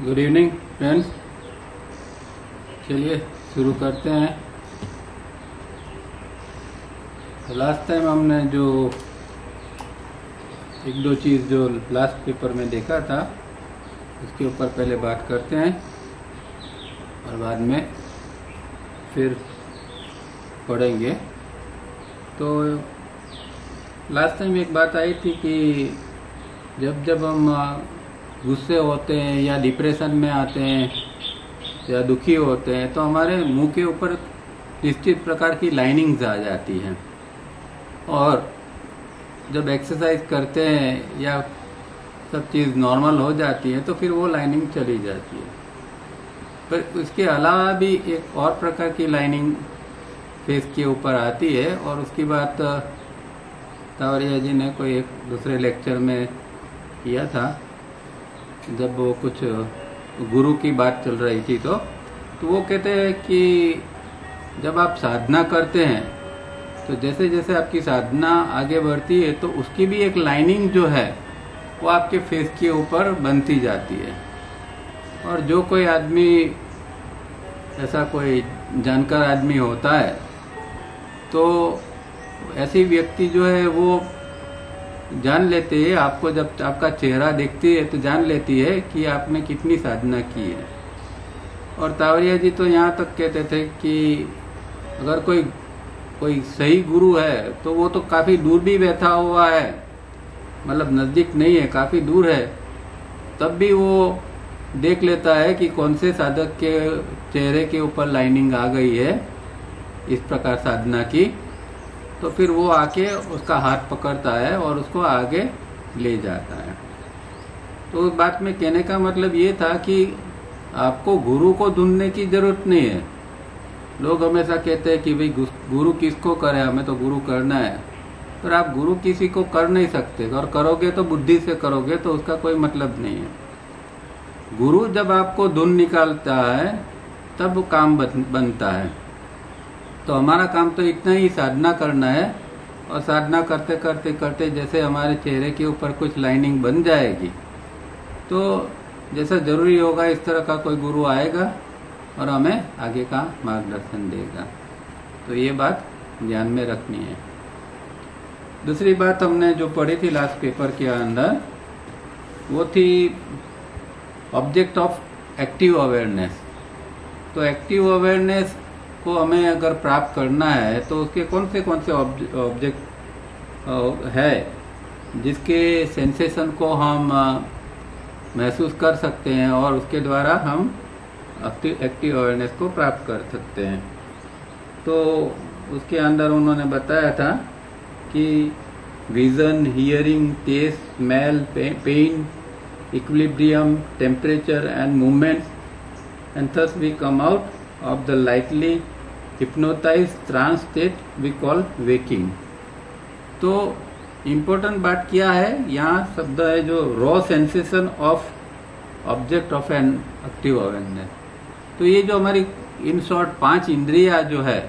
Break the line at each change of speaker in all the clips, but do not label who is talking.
Good evening friends. चलिए शुरू करते हैं। लास्ट टाइम हमने जो एक दो चीज़ जो लास्ट पेपर में देखा था उसके ऊपर पहले बात करते हैं और बाद में फिर पढ़ेंगे। तो लास्ट टाइम एक बात आई थी कि जब जब हम गुस्से होते हैं या डिप्रेशन में आते हैं या दुखी होते हैं तो हमारे मुंह के ऊपर निश्चित प्रकार की लाइनिंग्स आ जाती हैं, और जब एक्सरसाइज करते हैं या सब चीज़ नॉर्मल हो जाती है तो फिर वो लाइनिंग चली जाती है। पर इसके अलावा भी एक और प्रकार की लाइनिंग फेस के ऊपर आती है, और उसकी बात तावरिया जी ने कोई एक दूसरे लेक्चर में किया था जब वो कुछ गुरु की बात चल रही थी। तो वो कहते हैं कि जब आप साधना करते हैं तो जैसे जैसे आपकी साधना आगे बढ़ती है तो उसकी भी एक लाइनिंग जो है वो आपके फेस के ऊपर बनती जाती है। और जो कोई आदमी ऐसा कोई जानकार आदमी होता है तो ऐसी व्यक्ति जो है वो जान लेते हैं, आपको जब आपका चेहरा देखती है तो जान लेती है कि आपने कितनी साधना की है। और तावरिया जी तो यहाँ तक कहते थे कि अगर कोई सही गुरु है तो वो तो काफ़ी दूर भी बैठा हुआ है, मतलब नज़दीक नहीं है, काफ़ी दूर है, तब भी वो देख लेता है कि कौन से साधक के चेहरे के ऊपर लाइनिंग आ गई है इस प्रकार साधना की। तो फिर वो आके उसका हाथ पकड़ता है और उसको आगे ले जाता है। तो उस बात में कहने का मतलब ये था कि आपको गुरु को ढूंढने की जरूरत नहीं है। लोग हमेशा कहते हैं कि भाई गुरु किसको करे, हमें तो गुरु करना है, पर आप गुरु किसी को कर नहीं सकते, और करोगे तो बुद्धि से करोगे तो उसका कोई मतलब नहीं है। गुरु जब आपको ढूंढ निकालता है तब काम बनता है। तो हमारा काम तो इतना ही साधना करना है, और साधना करते करते करते जैसे हमारे चेहरे के ऊपर कुछ लाइनिंग बन जाएगी तो जैसा जरूरी होगा इस तरह का कोई गुरु आएगा और हमें आगे का मार्गदर्शन देगा। तो ये बात ध्यान में रखनी है। दूसरी बात हमने जो पढ़ी थी लास्ट पेपर के अंदर वो थी ऑब्जेक्ट ऑफ एक्टिव अवेयरनेस। तो एक्टिव अवेयरनेस को हमें अगर प्राप्त करना है तो उसके कौन से ऑब्जेक्ट है जिसके सेंसेशन को हम महसूस कर सकते हैं और उसके द्वारा हम एक्टिव अवेयरनेस को प्राप्त कर सकते हैं। तो उसके अंदर उन्होंने बताया था कि vision, hearing, taste, smell, pain, equilibrium, temperature and movements, and thus we come out of the lightly hypnotized trance state we call waking। तो इम्पोर्टेंट बात क्या है, यहाँ शब्द है जो raw sensation of object of an active awareness. तो ये जो हमारी इन शॉर्ट 5 इंद्रिया जो है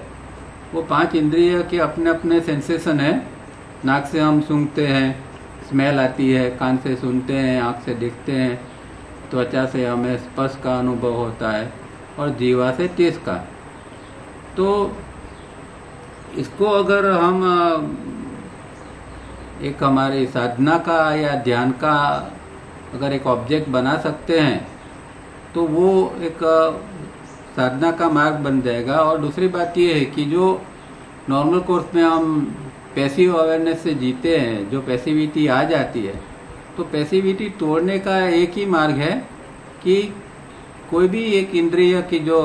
वो 5 इंद्रिय के अपने अपने सेंसेशन है। नाक से हम सूंघते हैं, स्मेल आती है, कान से सुनते हैं, आँख से देखते हैं, त्वचा से हमें स्पर्श का अनुभव होता है, और जीवा से टेस्ट का। तो इसको अगर हम एक हमारी साधना का या ध्यान का अगर एक ऑब्जेक्ट बना सकते हैं तो वो एक साधना का मार्ग बन जाएगा। और दूसरी बात ये है कि जो नॉर्मल कोर्स में हम पैसिव अवेयरनेस से जीते हैं, जो पैसिविटी आ जाती है, तो पैसिविटी तोड़ने का एक ही मार्ग है कि कोई भी एक इंद्रिय की जो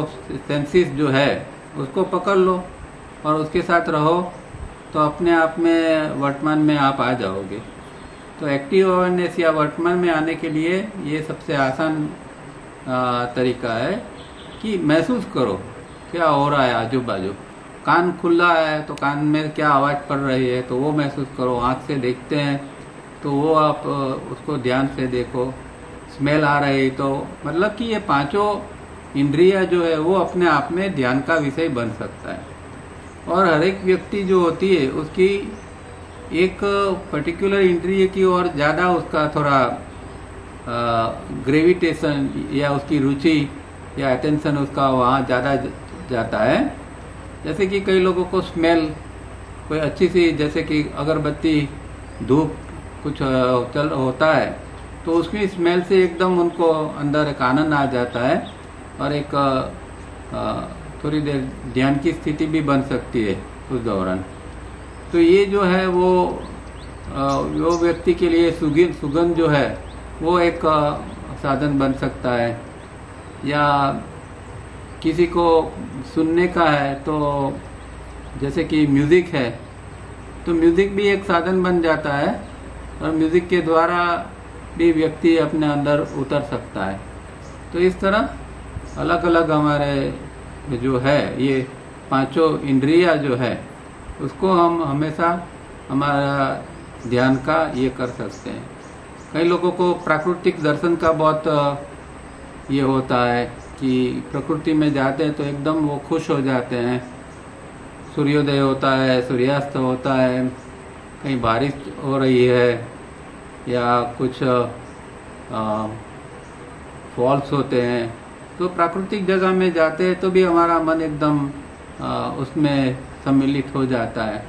सेंसिस जो है उसको पकड़ लो और उसके साथ रहो, तो अपने आप में वर्तमान में आप आ जाओगे। तो एक्टिव अवेयरनेस या वर्तमान में आने के लिए ये सबसे आसान तरीका है कि महसूस करो क्या हो रहा है आजू बाजू। कान खुला है तो कान में क्या आवाज़ पड़ रही है तो वो महसूस करो। आँख से देखते हैं तो वो आप उसको ध्यान से देखो। स्मेल आ रही तो मतलब कि ये 5 इंद्रिया जो है वो अपने आप में ध्यान का विषय बन सकता है। और हर एक व्यक्ति जो होती है उसकी एक पर्टिकुलर इंद्रिय की ओर ज़्यादा उसका थोड़ा ग्रेविटेशन या उसकी रुचि या अटेंशन उसका वहाँ ज़्यादा जाता है। जैसे कि कई लोगों को स्मेल, कोई अच्छी सी जैसे कि अगरबत्ती, धूप कुछ होता है तो उसकी स्मेल से एकदम उनको अंदर एक आनंद आ जाता है और एक थोड़ी देर ध्यान की स्थिति भी बन सकती है उस दौरान। तो ये जो है वो व्यक्ति के लिए सुगंध जो है वो एक साधन बन सकता है। या किसी को सुनने का है तो जैसे कि म्यूजिक है तो म्यूजिक भी एक साधन बन जाता है और म्यूजिक के द्वारा भी व्यक्ति अपने अंदर उतर सकता है। तो इस तरह अलग अलग हमारे जो है ये पांचों इंद्रिया जो है उसको हम हमेशा हमारा ध्यान का ये कर सकते हैं। कई लोगों को प्राकृतिक दर्शन का बहुत ये होता है कि प्रकृति में जाते हैं तो एकदम वो खुश हो जाते हैं। सूर्योदय होता है, सूर्यास्त होता है, कहीं बारिश हो रही है या कुछ फॉल्स होते हैं तो प्राकृतिक जगह में जाते हैं तो भी हमारा मन एकदम उसमें सम्मिलित हो जाता है।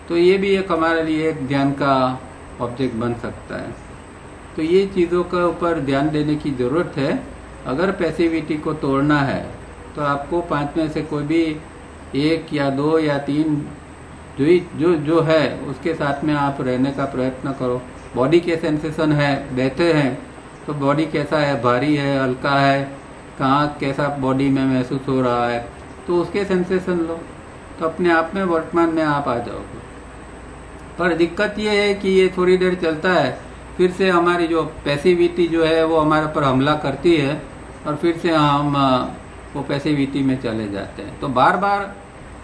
तो ये भी एक हमारे लिए एक ध्यान का ऑब्जेक्ट बन सकता है। तो ये चीज़ों के ऊपर ध्यान देने की ज़रूरत है। अगर पैसिविटी को तोड़ना है तो आपको 5 में से कोई भी 1 या 2 या 3 जो है उसके साथ में आप रहने का प्रयत्न करो। बॉडी के सेंसेशन है, बैठे हैं तो बॉडी कैसा है, भारी है, हल्का है, कहाँ कैसा बॉडी में महसूस हो रहा है, तो उसके सेंसेशन लो तो अपने आप में वर्तमान में आप आ जाओगे। पर दिक्कत ये है कि ये थोड़ी देर चलता है, फिर से हमारी जो पैसिविटी जो है वो हमारे पर हमला करती है और फिर से हम वो पैसिविटी में चले जाते हैं। तो बार बार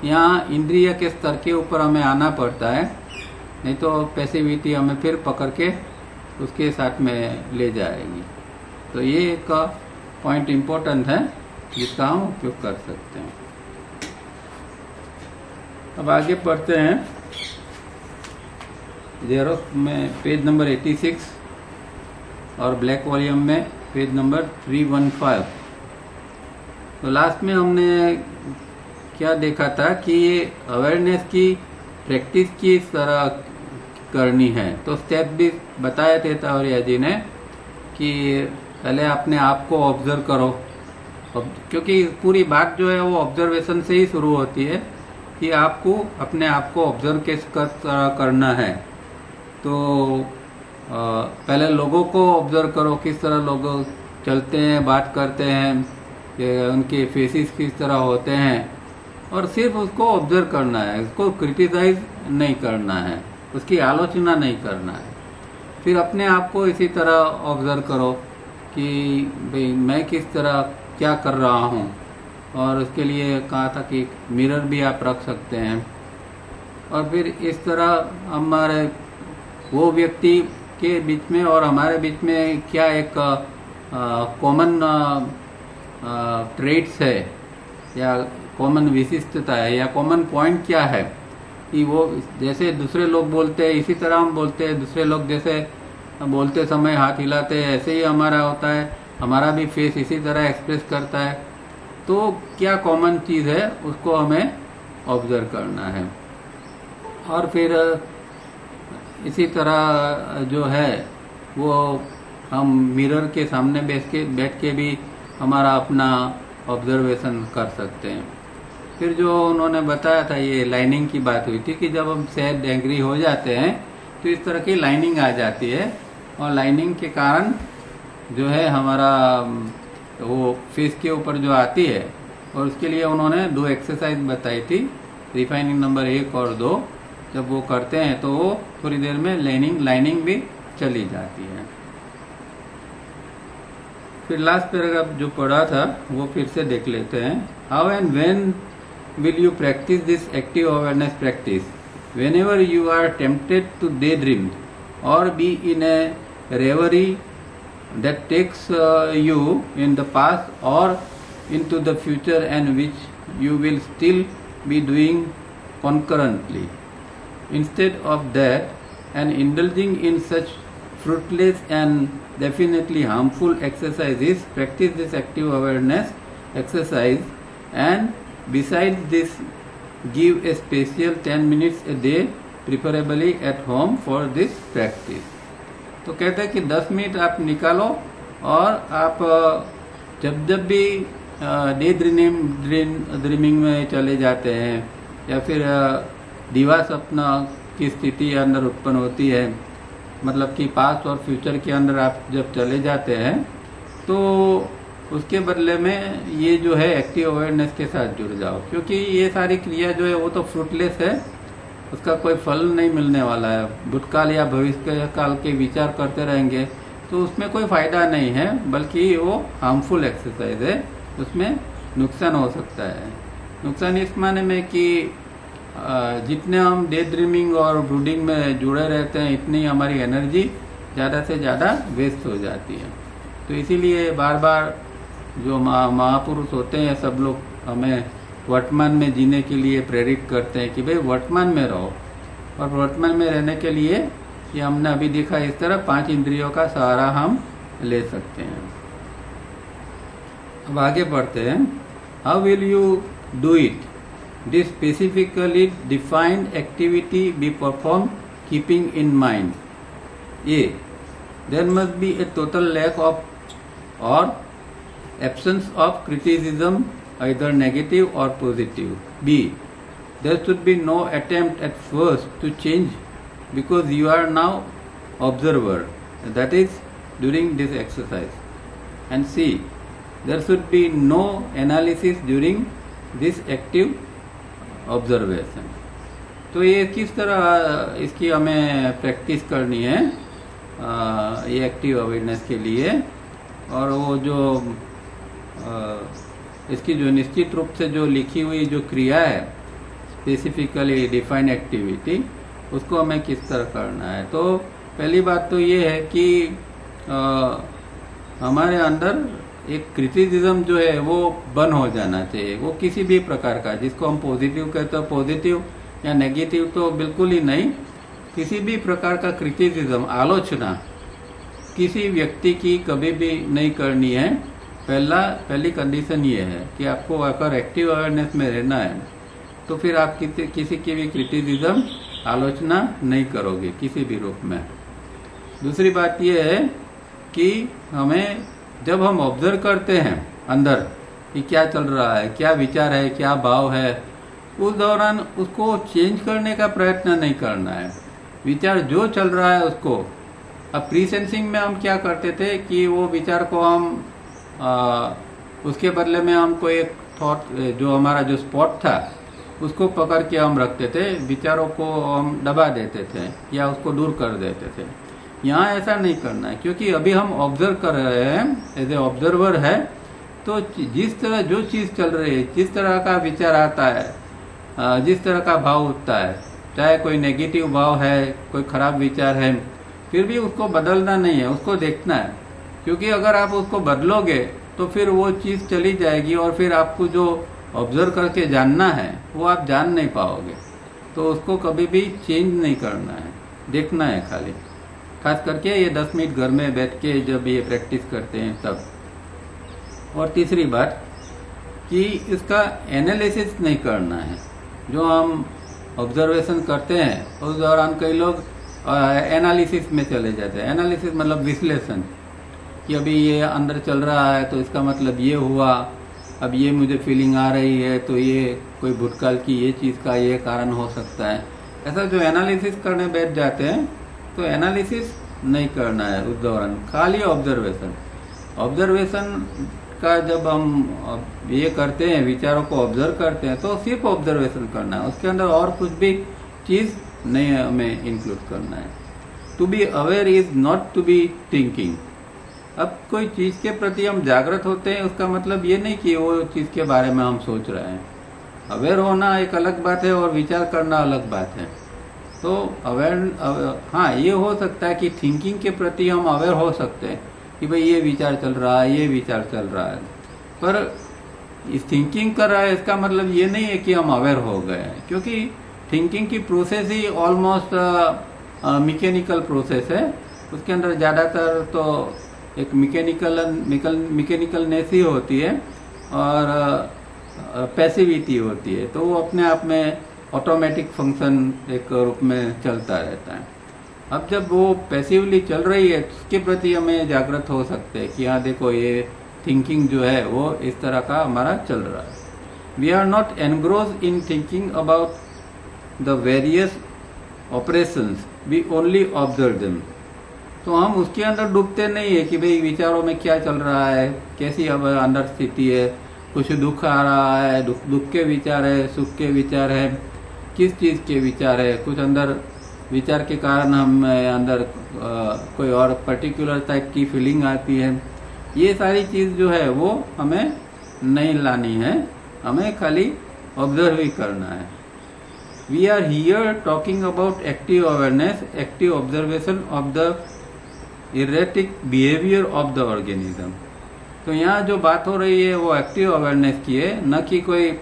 यहाँ इंद्रिय के स्तर के ऊपर हमें आना पड़ता है, नहीं तो पैसिविटी हमें फिर पकड़ के उसके साथ में ले जाएगी। तो ये एक पॉइंट इम्पोर्टेंट है जिसका हम उपयोग कर सकते हैं। अब आगे पढ़ते हैं। जेरोक्स में पेज नंबर 86 और ब्लैक वॉल्यूम में पेज नंबर 315। तो लास्ट में हमने क्या देखा था कि ये अवेयरनेस की प्रैक्टिस किस तरह करनी है। तो स्टेप भी बताए थे तावरिया जी ने कि पहले अपने आप को ऑब्जर्व करो, क्योंकि पूरी बात जो है वो ऑब्जर्वेशन से ही शुरू होती है कि आपको अपने आप को ऑब्जर्व किस तरह करना है। तो पहले लोगों को ऑब्जर्व करो, किस तरह लोग चलते हैं, बात करते हैं, उनके फेसेस किस तरह होते हैं, और सिर्फ उसको ऑब्जर्व करना है, उसको क्रिटिसाइज नहीं करना है, उसकी आलोचना नहीं करना है। फिर अपने आप को इसी तरह ऑब्जर्व करो कि भाई मैं किस तरह क्या कर रहा हूँ। और उसके लिए कहा था कि मिरर भी आप रख सकते हैं। और फिर इस तरह हमारे वो व्यक्ति के बीच में और हमारे बीच में क्या एक कॉमन ट्रेट्स है या कॉमन विशिष्टता है या कॉमन पॉइंट क्या है कि वो जैसे दूसरे लोग बोलते हैं इसी तरह हम बोलते हैं, दूसरे लोग जैसे बोलते समय हाथ हिलाते हैं ऐसे ही हमारा होता है, हमारा भी फेस इसी तरह एक्सप्रेस करता है। तो क्या कॉमन चीज़ है उसको हमें ऑब्जर्व करना है। और फिर इसी तरह जो है वो हम मिरर के सामने बैठ के भी हमारा अपना ऑब्जर्वेशन कर सकते हैं। फिर जो उन्होंने बताया था ये लाइनिंग की बात हुई थी कि जब हम सैड एंग्री हो जाते हैं तो इस तरह की लाइनिंग आ जाती है और लाइनिंग के कारण जो है हमारा वो फेस के ऊपर जो आती है। और उसके लिए उन्होंने 2 एक्सरसाइज बताई थी, रिफाइनिंग नंबर 1 और 2। जब वो करते हैं तो वो थोड़ी देर में लाइनिंग भी चली जाती है। फिर लास्ट पैराग्राफ जो पढ़ा था वो फिर से देख लेते हैं। How and when will you practice this active awareness practice? Whenever you are tempted to daydream or be in a reverie that takes you in the past or into the future and which you will still be doing concurrently. Instead of that and indulging in such fruitless and definitely harmful exercises, practice this active awareness exercise, and besides this, give a special 10 minutes a day, preferably at home, for this practice. तो कहते हैं कि 10 minute आप निकालो और आप जब जब भी डे ड्रीमिंग में चले जाते हैं या फिर दिवा सपना की स्थिति अंदर उत्पन्न होती है, मतलब कि पास्ट और फ्यूचर के अंदर आप जब चले जाते हैं, तो उसके बदले में ये जो है एक्टिव अवेयरनेस के साथ जुड़ जाओ, क्योंकि ये सारी क्रिया जो है वो तो फ्रूटलेस है, उसका कोई फल नहीं मिलने वाला है। भूतकाल या भविष्य काल के विचार करते रहेंगे तो उसमें कोई फायदा नहीं है, बल्कि वो हार्मफुल एक्सरसाइज है, उसमें नुकसान हो सकता है। नुकसान इस माने में कि जितने हम डे ड्रीमिंग और ब्रूडिंग में जुड़े रहते हैं, इतनी हमारी एनर्जी ज़्यादा से ज़्यादा वेस्ट हो जाती है। तो इसीलिए बार बार जो महापुरुष होते हैं सब लोग हमें वर्तमान में जीने के लिए प्रेरित करते हैं कि भाई वर्तमान में रहो, और वर्तमान में रहने के लिए ये हमने अभी देखा इस तरह 5 इंद्रियों का सहारा हम ले सकते हैं। अब आगे बढ़ते हैं। How will you do it? This specifically defined activity be perform keeping in mind a there must be a total lack of or absence of criticism, either negative or positive. B. There should be no attempt at first to change because you are now observer, that is during this exercise. And C. There should be no analysis during this active observation. तो ये किस तरह इसकी हमें practice करनी है ये active awareness के लिए, और वो जो इसकी जो निश्चित रूप से जो लिखी हुई जो क्रिया है स्पेसिफिकली डिफाइंड एक्टिविटी, उसको हमें किस तरह करना है। तो पहली बात तो ये है कि हमारे अंदर एक क्रिटिसिज्म जो है वो बंद हो जाना चाहिए, वो किसी भी प्रकार का, जिसको हम पॉजिटिव कहते हैं पॉजिटिव या नेगेटिव तो बिल्कुल ही नहीं, किसी भी प्रकार का क्रिटिसिज्म, आलोचना किसी व्यक्ति की कभी भी नहीं करनी है। पहली कंडीशन ये है कि आपको अगर एक्टिव अवेयरनेस में रहना है तो फिर आप किसी की भी क्रिटिसिज्म, आलोचना नहीं करोगे किसी भी रूप में। दूसरी बात यह है कि हमें जब हम ऑब्जर्व करते हैं अंदर कि क्या चल रहा है, क्या विचार है, क्या भाव है, उस दौरान उसको चेंज करने का प्रयत्न नहीं करना है। विचार जो चल रहा है उसको, अब प्री सेंसिंग में हम क्या करते थे कि वो विचार को हम उसके बदले में हम कोई एक थॉट, जो हमारा जो स्पॉट था उसको पकड़ के हम रखते थे, विचारों को हम दबा देते थे या उसको दूर कर देते थे। यहाँ ऐसा नहीं करना है, क्योंकि अभी हम ऑब्जर्व कर रहे हैं, एज ए ऑब्जर्वर है, तो जिस तरह जो चीज चल रही है, जिस तरह का विचार आता है, जिस तरह का भाव उठता है, चाहे कोई नेगेटिव भाव है, कोई खराब विचार है, फिर भी उसको बदलना नहीं है, उसको देखना है। क्योंकि अगर आप उसको बदलोगे तो फिर वो चीज चली जाएगी और फिर आपको जो ऑब्जर्व करके जानना है वो आप जान नहीं पाओगे। तो उसको कभी भी चेंज नहीं करना है, देखना है खाली। खास करके ये 10 मिनट घर में बैठ के जब ये प्रैक्टिस करते हैं तब। और तीसरी बात कि इसका एनालिसिस नहीं करना है। जो हम ऑब्जर्वेशन करते हैं उस दौरान कई लोग एनालिसिस में चले जाते हैं। एनालिसिस मतलब विश्लेषण, कि अभी ये अंदर चल रहा है तो इसका मतलब ये हुआ, अब ये मुझे फीलिंग आ रही है तो ये कोई भूतकाल की ये चीज़ का ये कारण हो सकता है। ऐसा जो एनालिसिस करने बैठ जाते हैं तो एनालिसिस नहीं करना है उस दौरान, खाली ऑब्जर्वेशन। ऑब्जर्वेशन का जब हम ये करते हैं, विचारों को ऑब्जर्व करते हैं, तो सिर्फ ऑब्जर्वेशन करना है, उसके अंदर और कुछ भी चीज़ नहीं हमें इंक्लूड करना है। To be aware is not to be thinking. अब कोई चीज के प्रति हम जागृत होते हैं उसका मतलब ये नहीं कि वो चीज के बारे में हम सोच रहे हैं। अवेयर होना एक अलग बात है और विचार करना अलग बात है। तो हाँ, ये हो सकता है कि थिंकिंग के प्रति हम अवेयर हो सकते हैं कि भाई ये विचार चल रहा है, ये विचार चल रहा है, पर इस थिंकिंग कर रहा है इसका मतलब ये नहीं है कि हम अवेयर हो गए हैं, क्योंकि थिंकिंग की प्रोसेस ही ऑलमोस्ट मैकेनिकल प्रोसेस है। उसके अंदर ज़्यादातर तो एक मैकेनिकलनेस ही होती है और पैसिविटी होती है, तो वो अपने आप में ऑटोमेटिक फंक्शन एक रूप में चलता रहता है। अब जब वो पैसिवली चल रही है तो उसके प्रति हमें जागृत हो सकते हैं कि हाँ देखो ये थिंकिंग जो है वो इस तरह का हमारा चल रहा है। We are not engrossed in thinking about the various operations, we only observe them. तो हम उसके अंदर डूबते नहीं है कि भाई विचारों में क्या चल रहा है, कैसी अब अंदर स्थिति है, कुछ दुख आ रहा है, दुख के विचार है, सुख के विचार है, किस चीज़ के विचार है, कुछ अंदर विचार के कारण हम अंदर कोई और पर्टिकुलर टाइप की फीलिंग आती है। ये सारी चीज़ जो है वो हमें नहीं लानी है, हमें खाली ऑब्जर्व ही करना है। We are here talking about active awareness, active observation of the erratic behaviour of the organism. तो यहाँ जो बात हो रही है वो एक्टिव अवेयरनेस की है, न कि कोई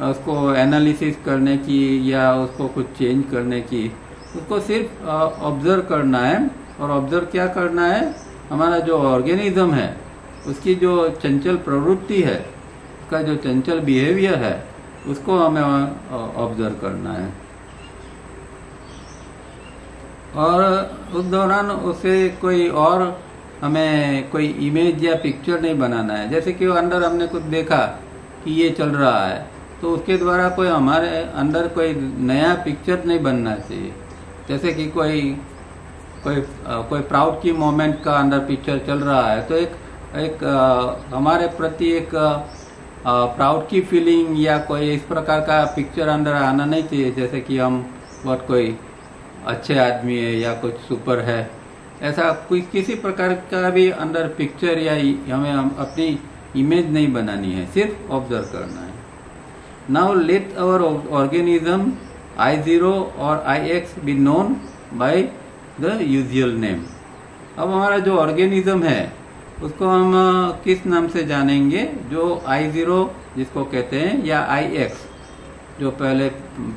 उसको एनालिसिस करने की या उसको कुछ चेंज करने की। उसको सिर्फ ऑब्जर्व करना है। और ऑब्जर्व क्या करना है, हमारा जो ऑर्गेनिज्म है उसकी जो चंचल प्रवृत्ति है, उसका जो चंचल बिहेवियर है, उसको हमें ऑब्जर्व करना है। और उस दौरान उसे कोई और हमें कोई इमेज या पिक्चर नहीं बनाना है। जैसे कि अंदर हमने कुछ देखा कि ये चल रहा है, तो उसके द्वारा कोई हमारे अंदर कोई नया पिक्चर नहीं बनना चाहिए। जैसे कि कोई प्राउड की मोमेंट का अंदर पिक्चर चल रहा है, तो एक हमारे प्रति एक प्राउड की फीलिंग या कोई इस प्रकार का पिक्चर अंदर आना नहीं चाहिए, जैसे कि हम बहुत कोई अच्छे आदमी है या कुछ सुपर है, ऐसा कोई किसी प्रकार का भी अंदर पिक्चर या हमें अपनी इमेज नहीं बनानी है, सिर्फ ऑब्जर्व करना है। Now let our organism I0 और IX be known by the usual name. अब हमारा जो ऑर्गेनिज्म है उसको हम किस नाम से जानेंगे, जो I0 जिसको कहते हैं या IX, जो पहले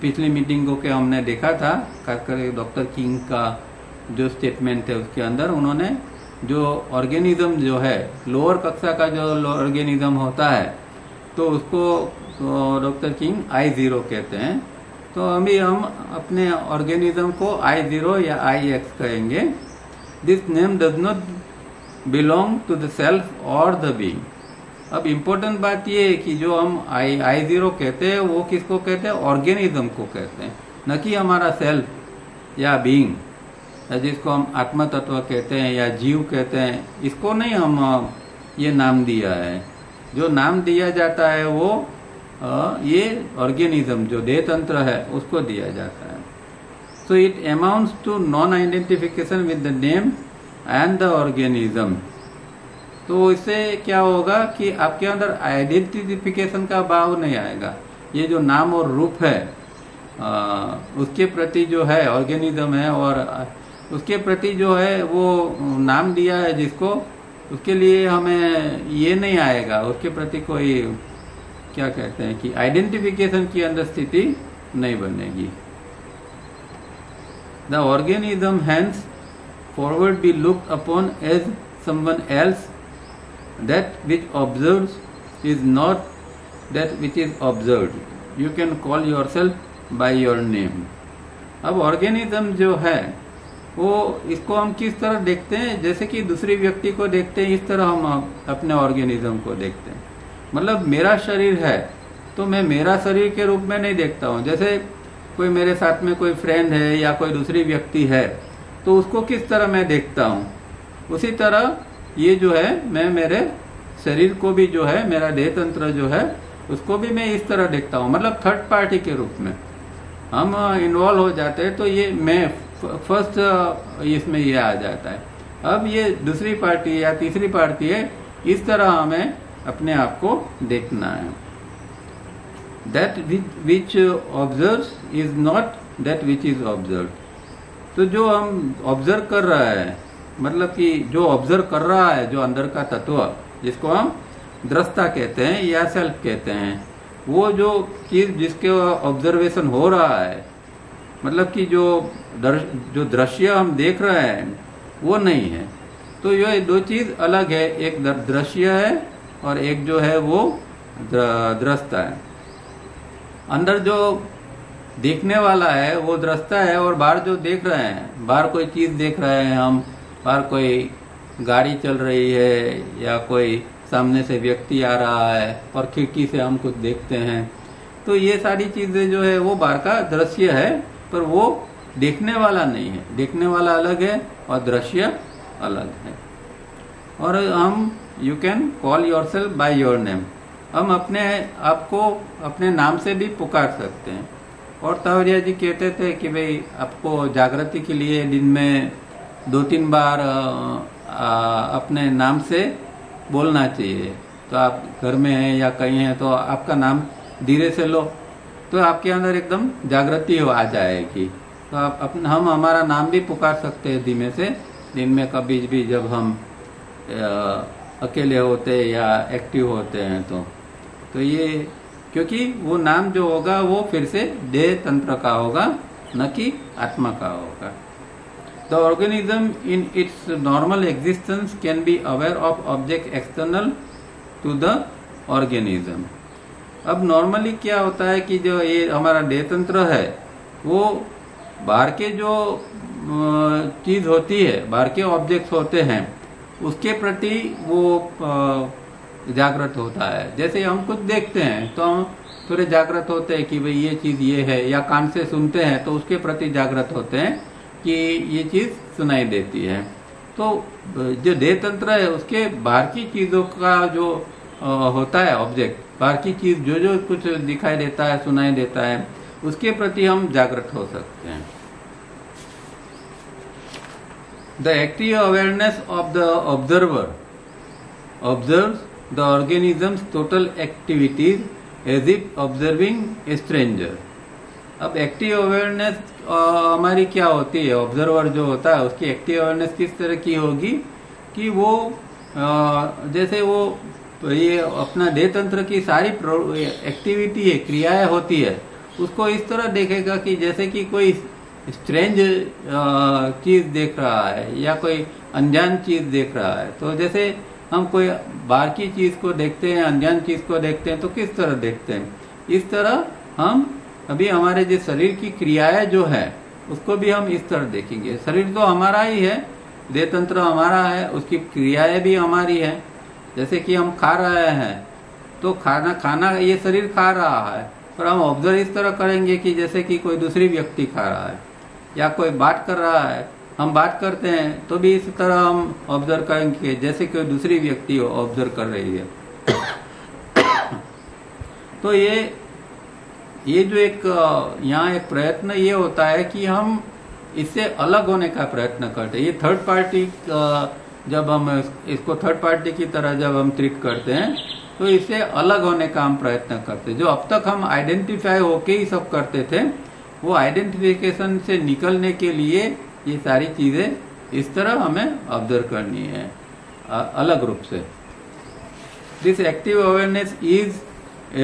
पिछली मीटिंगों के हमने देखा था, खासकर डॉक्टर किंग का जो स्टेटमेंट है उसके अंदर उन्होंने जो ऑर्गेनिज्म जो है लोअर कक्षा का जो ऑर्गेनिज्म होता है तो उसको डॉक्टर किंग I0 कहते हैं। तो अभी हम अपने ऑर्गेनिज्म को I0 या IX कहेंगे। This name does not belong to the self or the being. अब इम्पोर्टेंट बात ये है कि जो हम I0 कहते हैं वो किसको कहते हैं, ऑर्गेनिज्म को कहते हैं, न कि हमारा सेल्फ या बीइंग, जिसको हम आत्म तत्व कहते हैं या जीव कहते हैं, इसको नहीं हम ये नाम दिया है। जो नाम दिया जाता है वो ये ऑर्गेनिज्म जो देह तंत्र है उसको दिया जाता है। So it amounts to non identification with the name and the organism. तो इससे क्या होगा कि आपके अंदर आइडेंटिफिकेशन का भाव नहीं आएगा। ये जो नाम और रूप है उसके प्रति जो है ऑर्गेनिज्म है और उसके प्रति जो है वो नाम दिया है जिसको, उसके लिए हमें ये नहीं आएगा, उसके प्रति कोई क्या कहते हैं कि आइडेंटिफिकेशन की अंदर स्थिति नहीं बनेगी। The organism hence forward be looked upon as someone else, that which observes is not that which is observed. You can call yourself by your name. अब ऑर्गेनिज्म जो है वो इसको हम किस तरह देखते हैं, जैसे कि दूसरी व्यक्ति को देखते हैं इस तरह हम अपने ऑर्गेनिज्म को देखते हैं। मतलब मेरा शरीर है तो मैं मेरा शरीर के रूप में नहीं देखता हूँ। जैसे कोई मेरे साथ में कोई फ्रेंड है या कोई दूसरी व्यक्ति है तो उसको किस तरह मैं देखता हूँ, उसी तरह ये जो है मैं मेरे शरीर को भी जो है, मेरा देह तंत्र जो है उसको भी मैं इस तरह देखता हूँ। मतलब थर्ड पार्टी के रूप में हम इन्वॉल्व हो जाते हैं तो ये मैं फर्स्ट इसमें ये आ जाता है। अब ये दूसरी पार्टी या तीसरी पार्टी है, इस तरह हमें अपने आप को देखना है। That which observes is not that which is observe. तो जो हम ऑब्जर्व कर रहा है, मतलब कि जो ऑब्जर्व कर रहा है, जो अंदर का तत्व जिसको हम दृष्टा कहते हैं या सेल्फ कहते हैं, वो जो चीज जिसके ऑब्जर्वेशन हो रहा है, मतलब कि जो दृश्य हम देख रहे हैं वो नहीं है। तो ये दो चीज अलग है, एक दृश्य है और एक जो है वो दृष्टा है। अंदर जो देखने वाला है वो दृष्टा है, और बाहर जो देख रहे हैं, बाहर कोई चीज देख रहे हैं हम, बाहर कोई गाड़ी चल रही है या कोई सामने से व्यक्ति आ रहा है और खिड़की से हम कुछ देखते हैं, तो ये सारी चीजें जो है वो बाहर का दृश्य है, पर वो देखने वाला नहीं है। देखने वाला अलग है और दृश्य अलग है। और हम you can call yourself by your name, हम अपने आपको अपने नाम से भी पुकार सकते हैं। और तावरिया जी कहते थे कि भाई आपको जागृति के लिए दिन में 2-3 बार अपने नाम से बोलना चाहिए। तो आप घर में हैं या कहीं हैं तो आपका नाम धीरे से लो, तो आपके अंदर एकदम जागृति आ जाएगी। तो हम हमारा नाम भी पुकार सकते हैं धीमे से, दिन में कभी भी जब हम अकेले होते हैं या एक्टिव होते हैं तो ये, क्योंकि वो नाम जो होगा वो फिर से देह तंत्र का होगा, न कि आत्मा का होगा। The organism in its normal existence can be aware of object external to the organism। अब नॉर्मली क्या होता है कि जो ये हमारा देह तंत्र है वो बाहर के जो चीज होती है, बाहर के ऑब्जेक्ट्स होते हैं, उसके प्रति वो जागृत होता है। जैसे हम कुछ देखते हैं तो हम थोड़े जागृत होते हैं कि भाई ये चीज ये है, या कान से सुनते हैं तो उसके प्रति जागृत होते हैं कि ये चीज सुनाई देती है। तो जो देह तंत्र है उसके बाहर की चीजों का जो होता है ऑब्जेक्ट, बाहर की चीज जो जो कुछ दिखाई देता है, सुनाई देता है, उसके प्रति हम जागृत हो सकते हैं। The active awareness of the observer observes the organism's total activities as if observing a stranger. अब एक्टिव अवेयरनेस हमारी क्या होती है, ऑब्जर्वर जो होता है उसकी एक्टिव अवेयरनेस किस तरह की होगी कि वो जैसे वो ये अपना देह तंत्र की सारी एक्टिविटी है, क्रियाएं होती है, उसको इस तरह देखेगा कि जैसे कि कोई स्ट्रेंज चीज देख रहा है या कोई अनजान चीज देख रहा है। तो जैसे हम कोई बाहर की चीज को देखते हैं, अनजान चीज को देखते हैं, तो किस तरह देखते हैं, इस तरह हम अभी हमारे जो शरीर की क्रियाएं जो है उसको भी हम इस तरह देखेंगे। शरीर तो हमारा ही है, देह तंत्र हमारा है, उसकी क्रियाएं भी हमारी है। जैसे कि हम खा रहे हैं तो खाना ये शरीर खा रहा है, पर हम ऑब्जर्व इस तरह करेंगे कि जैसे कि कोई दूसरी व्यक्ति खा रहा है, या कोई बात कर रहा है, हम बात करते हैं तो भी इस तरह हम ऑब्जर्व करेंगे जैसे कोई दूसरी व्यक्ति ऑब्जर्व कर रही है। तो ये जो एक यहाँ एक प्रयत्न ये होता है कि हम इससे अलग होने का प्रयत्न करते हैं। ये थर्ड पार्टी जब हम इसको थर्ड पार्टी की तरह जब हम ट्रीट करते हैं तो इससे अलग होने का हम प्रयत्न करते हैं। जो अब तक हम आइडेंटिफाई होके ही सब करते थे, वो आइडेंटिफिकेशन से निकलने के लिए ये सारी चीजें इस तरह हमें ऑब्जर्व करनी है अलग रूप से। This active awareness is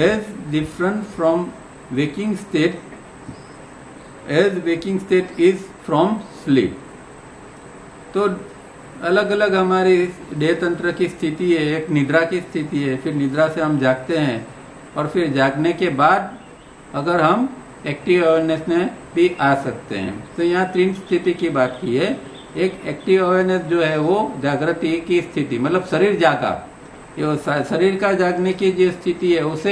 as different from waking state as waking state is from sleep। तो अलग अलग हमारी देह तंत्र की स्थिति है, एक निद्रा की स्थिति है, फिर निद्रा से हम जागते हैं, और फिर जागने के बाद अगर हम एक्टिव अवेयरनेस में भी आ सकते हैं। तो यहाँ 3 स्थिति की बात की है। एक एक्टिव अवेयरनेस जो है वो जागृति की स्थिति, मतलब शरीर जागा, शरीर का जागने की जो स्थिति है उसे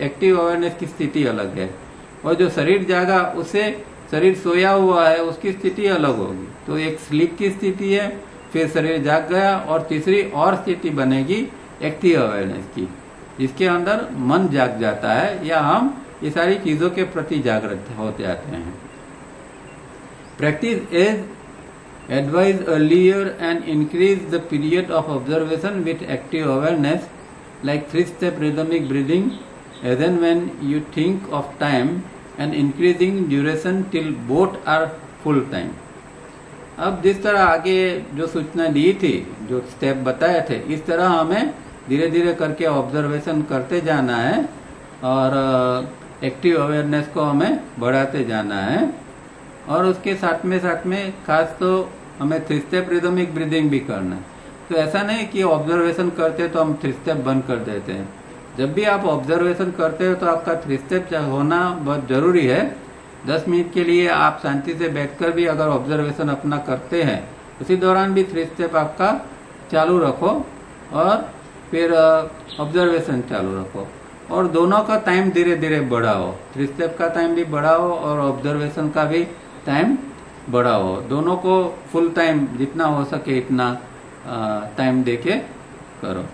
एक्टिव अवेयरनेस की स्थिति अलग है, और जो शरीर जागा उसे शरीर सोया हुआ है उसकी स्थिति अलग होगी। तो एक स्लीप की स्थिति है, फिर शरीर जाग गया, और तीसरी और स्थिति बनेगी एक्टिव अवेयरनेस की, जिसके अंदर मन जाग जाता है, या हम ये सारी चीजों के प्रति जागृत हो जाते हैं। Practice as advised earlier and increase the period of observation with active awareness, like 3-step rhythmic breathing, as and when you think of time, and increasing duration till both are full time। अब जिस तरह आगे जो सूचना दी थी, जो step बताए थे, इस तरह हमें धीरे धीरे करके ऑब्जर्वेशन करते जाना है, और एक्टिव अवेयरनेस को हमें बढ़ाते जाना है। और उसके साथ में खास तो हमें 3 स्टेप रिदमिक ब्रीदिंग भी करना है। तो ऐसा नहीं कि ऑब्जर्वेशन करते तो हम 3 स्टेप बंद कर देते हैं। जब भी आप ऑब्जर्वेशन करते हो तो आपका 3 स्टेप होना बहुत जरूरी है। 10 मिनट के लिए आप शांति से बैठकर भी अगर ऑब्जर्वेशन अपना करते हैं, उसी दौरान भी 3 स्टेप आपका चालू रखो और फिर ऑब्जर्वेशन चालू रखो, और दोनों का टाइम धीरे धीरे बढ़ाओ। 3 स्टेप का टाइम भी बढ़ाओ और ऑब्जर्वेशन का भी टाइम बढ़ाओ। दोनों को फुल टाइम जितना हो सके इतना टाइम देके करो।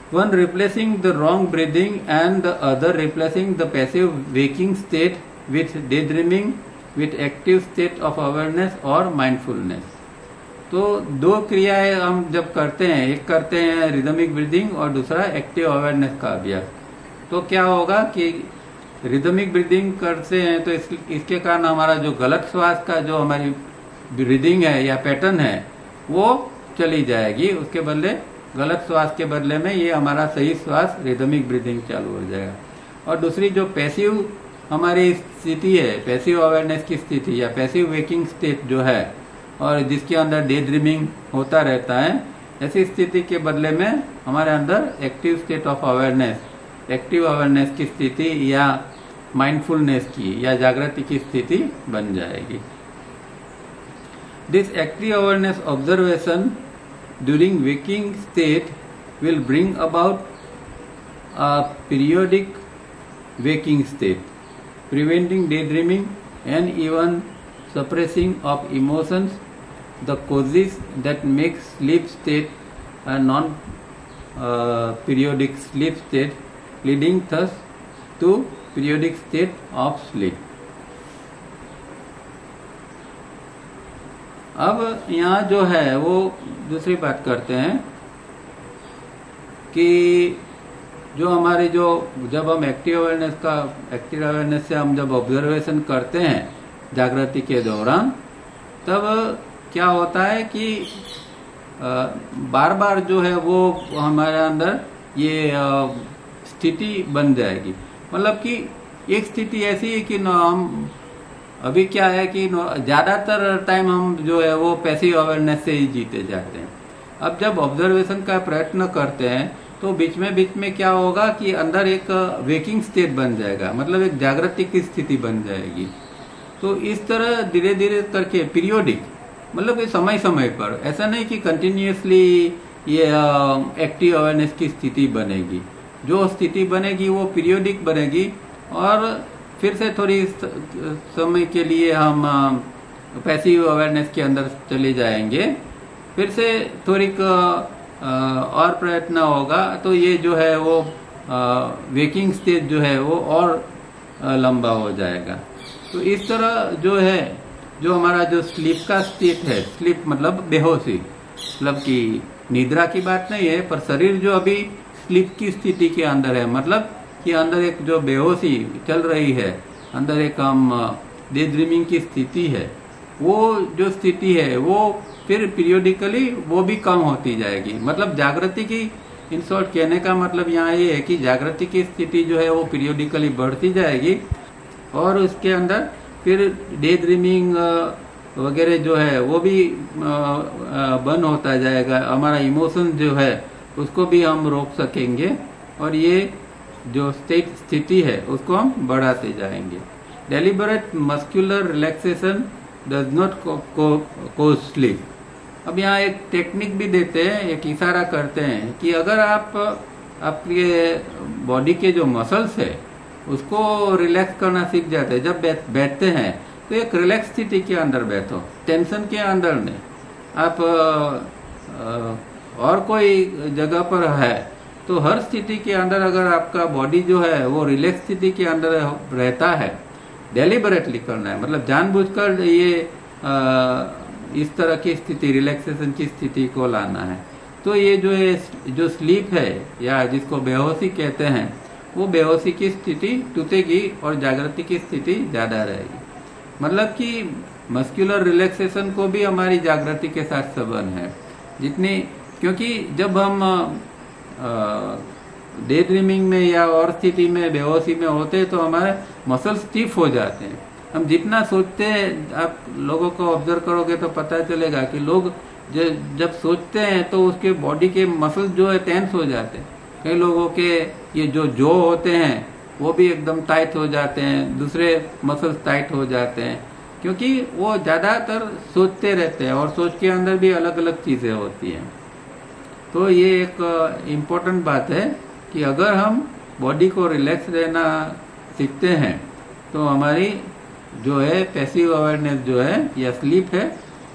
One replacing the wrong breathing and the other replacing the passive waking state with daydreaming with active state of awareness or mindfulness। तो 2 क्रियाएं हम जब करते हैं, एक करते हैं रिदमिक ब्रीदिंग और दूसरा एक्टिव अवेयरनेस का अभ्यास। तो क्या होगा कि रिदमिक ब्रीदिंग करते हैं तो इसके कारण हमारा जो गलत श्वास का जो हमारी ब्रीदिंग है या पैटर्न है वो चली जाएगी। उसके बदले गलत श्वास के बदले में ये हमारा सही श्वास रिदमिक ब्रीदिंग चालू हो जाएगा। और दूसरी जो पैसिव हमारी स्थिति है, पैसिव अवेयरनेस की स्थिति या पैसिव वेकिंग स्टेट जो है और जिसके अंदर डे ड्रीमिंग होता रहता है, ऐसी स्थिति के बदले में हमारे अंदर active state of awareness, active awareness की स्थिति या माइंडफुलनेस की या जागृति की स्थिति बन जाएगी। This active awareness observation during waking state will bring about a periodic waking state, preventing daydreaming and even suppressing of emotions, the causes that make sleep state a non-periodic sleep state, leading thus to periodic state of sleep। अब यहाँ जो है वो दूसरी बात करते हैं कि जो हमारे जब हम एक्टिव अवेयरनेस से हम जब ऑब्जर्वेशन करते हैं जागृति के दौरान, तब क्या होता है कि बार बार जो है वो हमारे अंदर ये स्थिति बन जाएगी। मतलब कि एक स्थिति ऐसी है कि हम अभी क्या है कि ज्यादातर टाइम हम जो है वो पैसिव अवेयरनेस से ही जीते जाते हैं। अब जब ऑब्जर्वेशन का प्रयत्न करते हैं तो बीच में क्या होगा कि अंदर एक वेकिंग स्टेट बन जाएगा, मतलब एक जागृति की स्थिति बन जाएगी। तो इस तरह धीरे धीरे करके पीरियोडिक, मतलब समय समय पर, ऐसा नहीं कि कंटिन्यूअसली ये एक्टिव अवेयरनेस की स्थिति बनेगी। जो स्थिति बनेगी वो पीरियोडिक बनेगी और फिर से थोड़ी समय के लिए हम पैसिव अवेयरनेस के अंदर चले जाएंगे, फिर से थोड़ी और प्रयत्न होगा तो ये जो है वो वेकिंग स्टेज जो है वो और लंबा हो जाएगा। तो इस तरह जो है जो हमारा जो स्लीप का स्टेट है, स्लीप मतलब बेहोशी, मतलब कि निद्रा की बात नहीं है, पर शरीर जो अभी स्लीप की स्थिति के अंदर है, मतलब कि अंदर एक जो बेहोशी चल रही है, अंदर एक हम डे ड्रीमिंग की स्थिति है, वो जो स्थिति है वो फिर पीरियोडिकली वो भी कम होती जाएगी। मतलब जागृति की, इन शॉर्ट कहने का मतलब यहाँ ये है कि जागृति की स्थिति जो है वो पीरियोडिकली बढ़ती जाएगी और उसके अंदर फिर डे ड्रीमिंग वगैरह जो है वो भी बंद होता जाएगा। हमारा इमोशन जो है उसको भी हम रोक सकेंगे और ये जो स्थिति है उसको हम बढ़ाते जाएंगे। Deliberate muscular relaxation does not cause sleep. अब यहाँ एक टेक्निक भी देते हैं, एक इशारा करते हैं कि अगर आप आपके बॉडी के जो मसल्स है उसको रिलैक्स करना सीख जाते हैं, जब बैठते हैं तो एक रिलैक्स स्थिति के अंदर बैठो, टेंशन के अंदर नहीं। आप और कोई जगह पर है तो हर स्थिति के अंदर अगर आपका बॉडी जो है वो रिलैक्स स्थिति के अंदर रहता है, डेलिबरेटली करना है, मतलब जानबूझकर ये इस तरह की स्थिति, रिलैक्सेशन की स्थिति को लाना है। तो ये जो है जो स्लीप है या जिसको बेहोशी कहते हैं, वो बेहोशी की स्थिति टूटेगी और जागृति की स्थिति ज्यादा रहेगी। मतलब कि मस्कुलर रिलैक्सेशन को भी हमारी जागृति के साथ संबंध है जितनी, क्योंकि जब हम डे ड्रीमिंग में या और स्थिति में बेहोशी में होते हैं तो हमारे मसल स्टिफ हो जाते हैं हम जितना सोचते हैं, आप लोगों को ऑब्जर्व करोगे तो पता चलेगा कि लोग जब सोचते हैं तो उसके बॉडी के मसल जो है टेंस हो जाते हैं। कई लोगों के ये जो होते हैं वो भी एकदम टाइट हो जाते हैं, दूसरे मसल्स टाइट हो जाते हैं, क्योंकि वो ज्यादातर सोचते रहते हैं और सोच के अंदर भी अलग अलग चीजें होती हैं। तो ये एक इम्पोर्टेंट बात है कि अगर हम बॉडी को रिलैक्स रहना सीखते हैं तो हमारी जो है पैसिव अवेयरनेस जो है या स्लीप है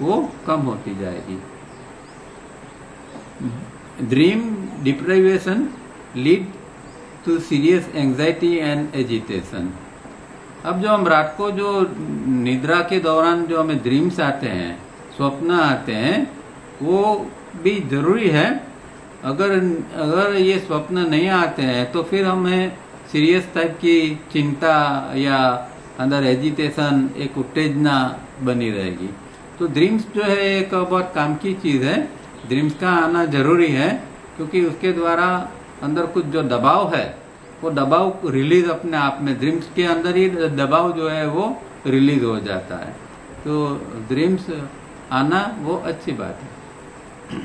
वो कम होती जाएगी। Dream deprivation lead to serious anxiety and agitation. अब जो हम रात को जो निद्रा के दौरान जो हमें ड्रीम्स आते हैं, स्वप्न आते हैं, वो भी जरूरी है। अगर ये स्वप्न नहीं आते हैं तो फिर हमें सीरियस टाइप की चिंता या अंदर एजिटेशन, एक उत्तेजना बनी रहेगी। तो ड्रीम्स जो है एक बहुत काम की चीज है, ड्रीम्स का आना जरूरी है, क्योंकि उसके द्वारा अंदर कुछ जो दबाव है वो दबाव रिलीज अपने आप में, ड्रीम्स के अंदर ही दबाव जो है वो रिलीज हो जाता है। तो ड्रीम्स आना वो अच्छी बात है।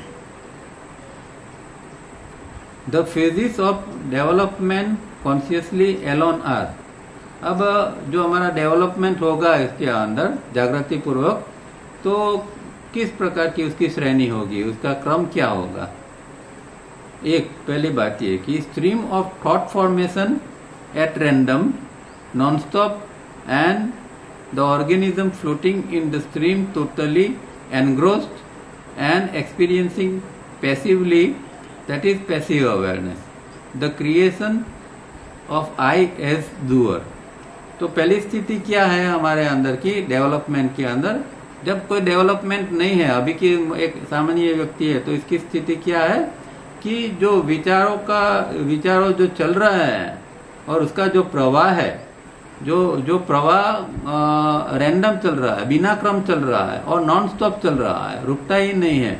The phases of development consciously alone are. अब जो हमारा डेवलपमेंट होगा इसके अंदर जागृति पूर्वक, तो किस प्रकार की उसकी श्रेणी होगी, उसका क्रम क्या होगा। एक पहली बात यह कि stream of thought formation at random non stop and the organism floating in the stream totally engrossed and experiencing passively, that is passive awareness. The creation of I as doer. तो पहली स्थिति क्या है हमारे अंदर की डेवलपमेंट के अंदर, जब कोई डेवलपमेंट नहीं है, अभी की एक सामान्य व्यक्ति है, तो इसकी स्थिति क्या है कि जो विचारों जो चल रहा है और उसका जो प्रवाह है, जो प्रवाह रैंडम चल रहा है, बिना क्रम चल रहा है और नॉन स्टॉप चल रहा है, रुकता ही नहीं है,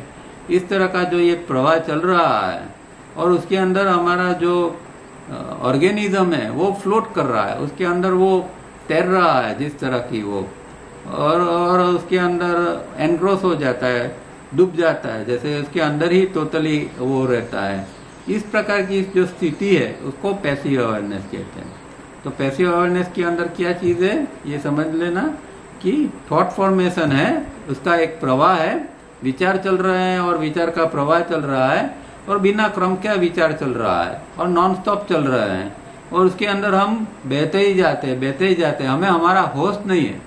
इस तरह का जो ये प्रवाह चल रहा है और उसके अंदर हमारा जो ऑर्गेनिज्म है वो फ्लोट कर रहा है, उसके अंदर वो तैर रहा है जिस तरह की वो, और उसके अंदर एनग्रोस हो जाता है, डूब जाता है, जैसे उसके अंदर ही टोटली वो रहता है। इस प्रकार की जो स्थिति है उसको पैसिव अवेयरनेस कहते हैं। तो पैसिव अवेयरनेस के अंदर क्या चीज है ये समझ लेना कि थॉट फॉर्मेशन है, उसका एक प्रवाह है, विचार चल रहे हैं और विचार का प्रवाह चल रहा है और बिना क्रम का विचार चल रहा है और नॉन स्टॉप चल रहे हैं, और उसके अंदर हम बहते ही जाते हैं, हमें हमारा होश नहीं है,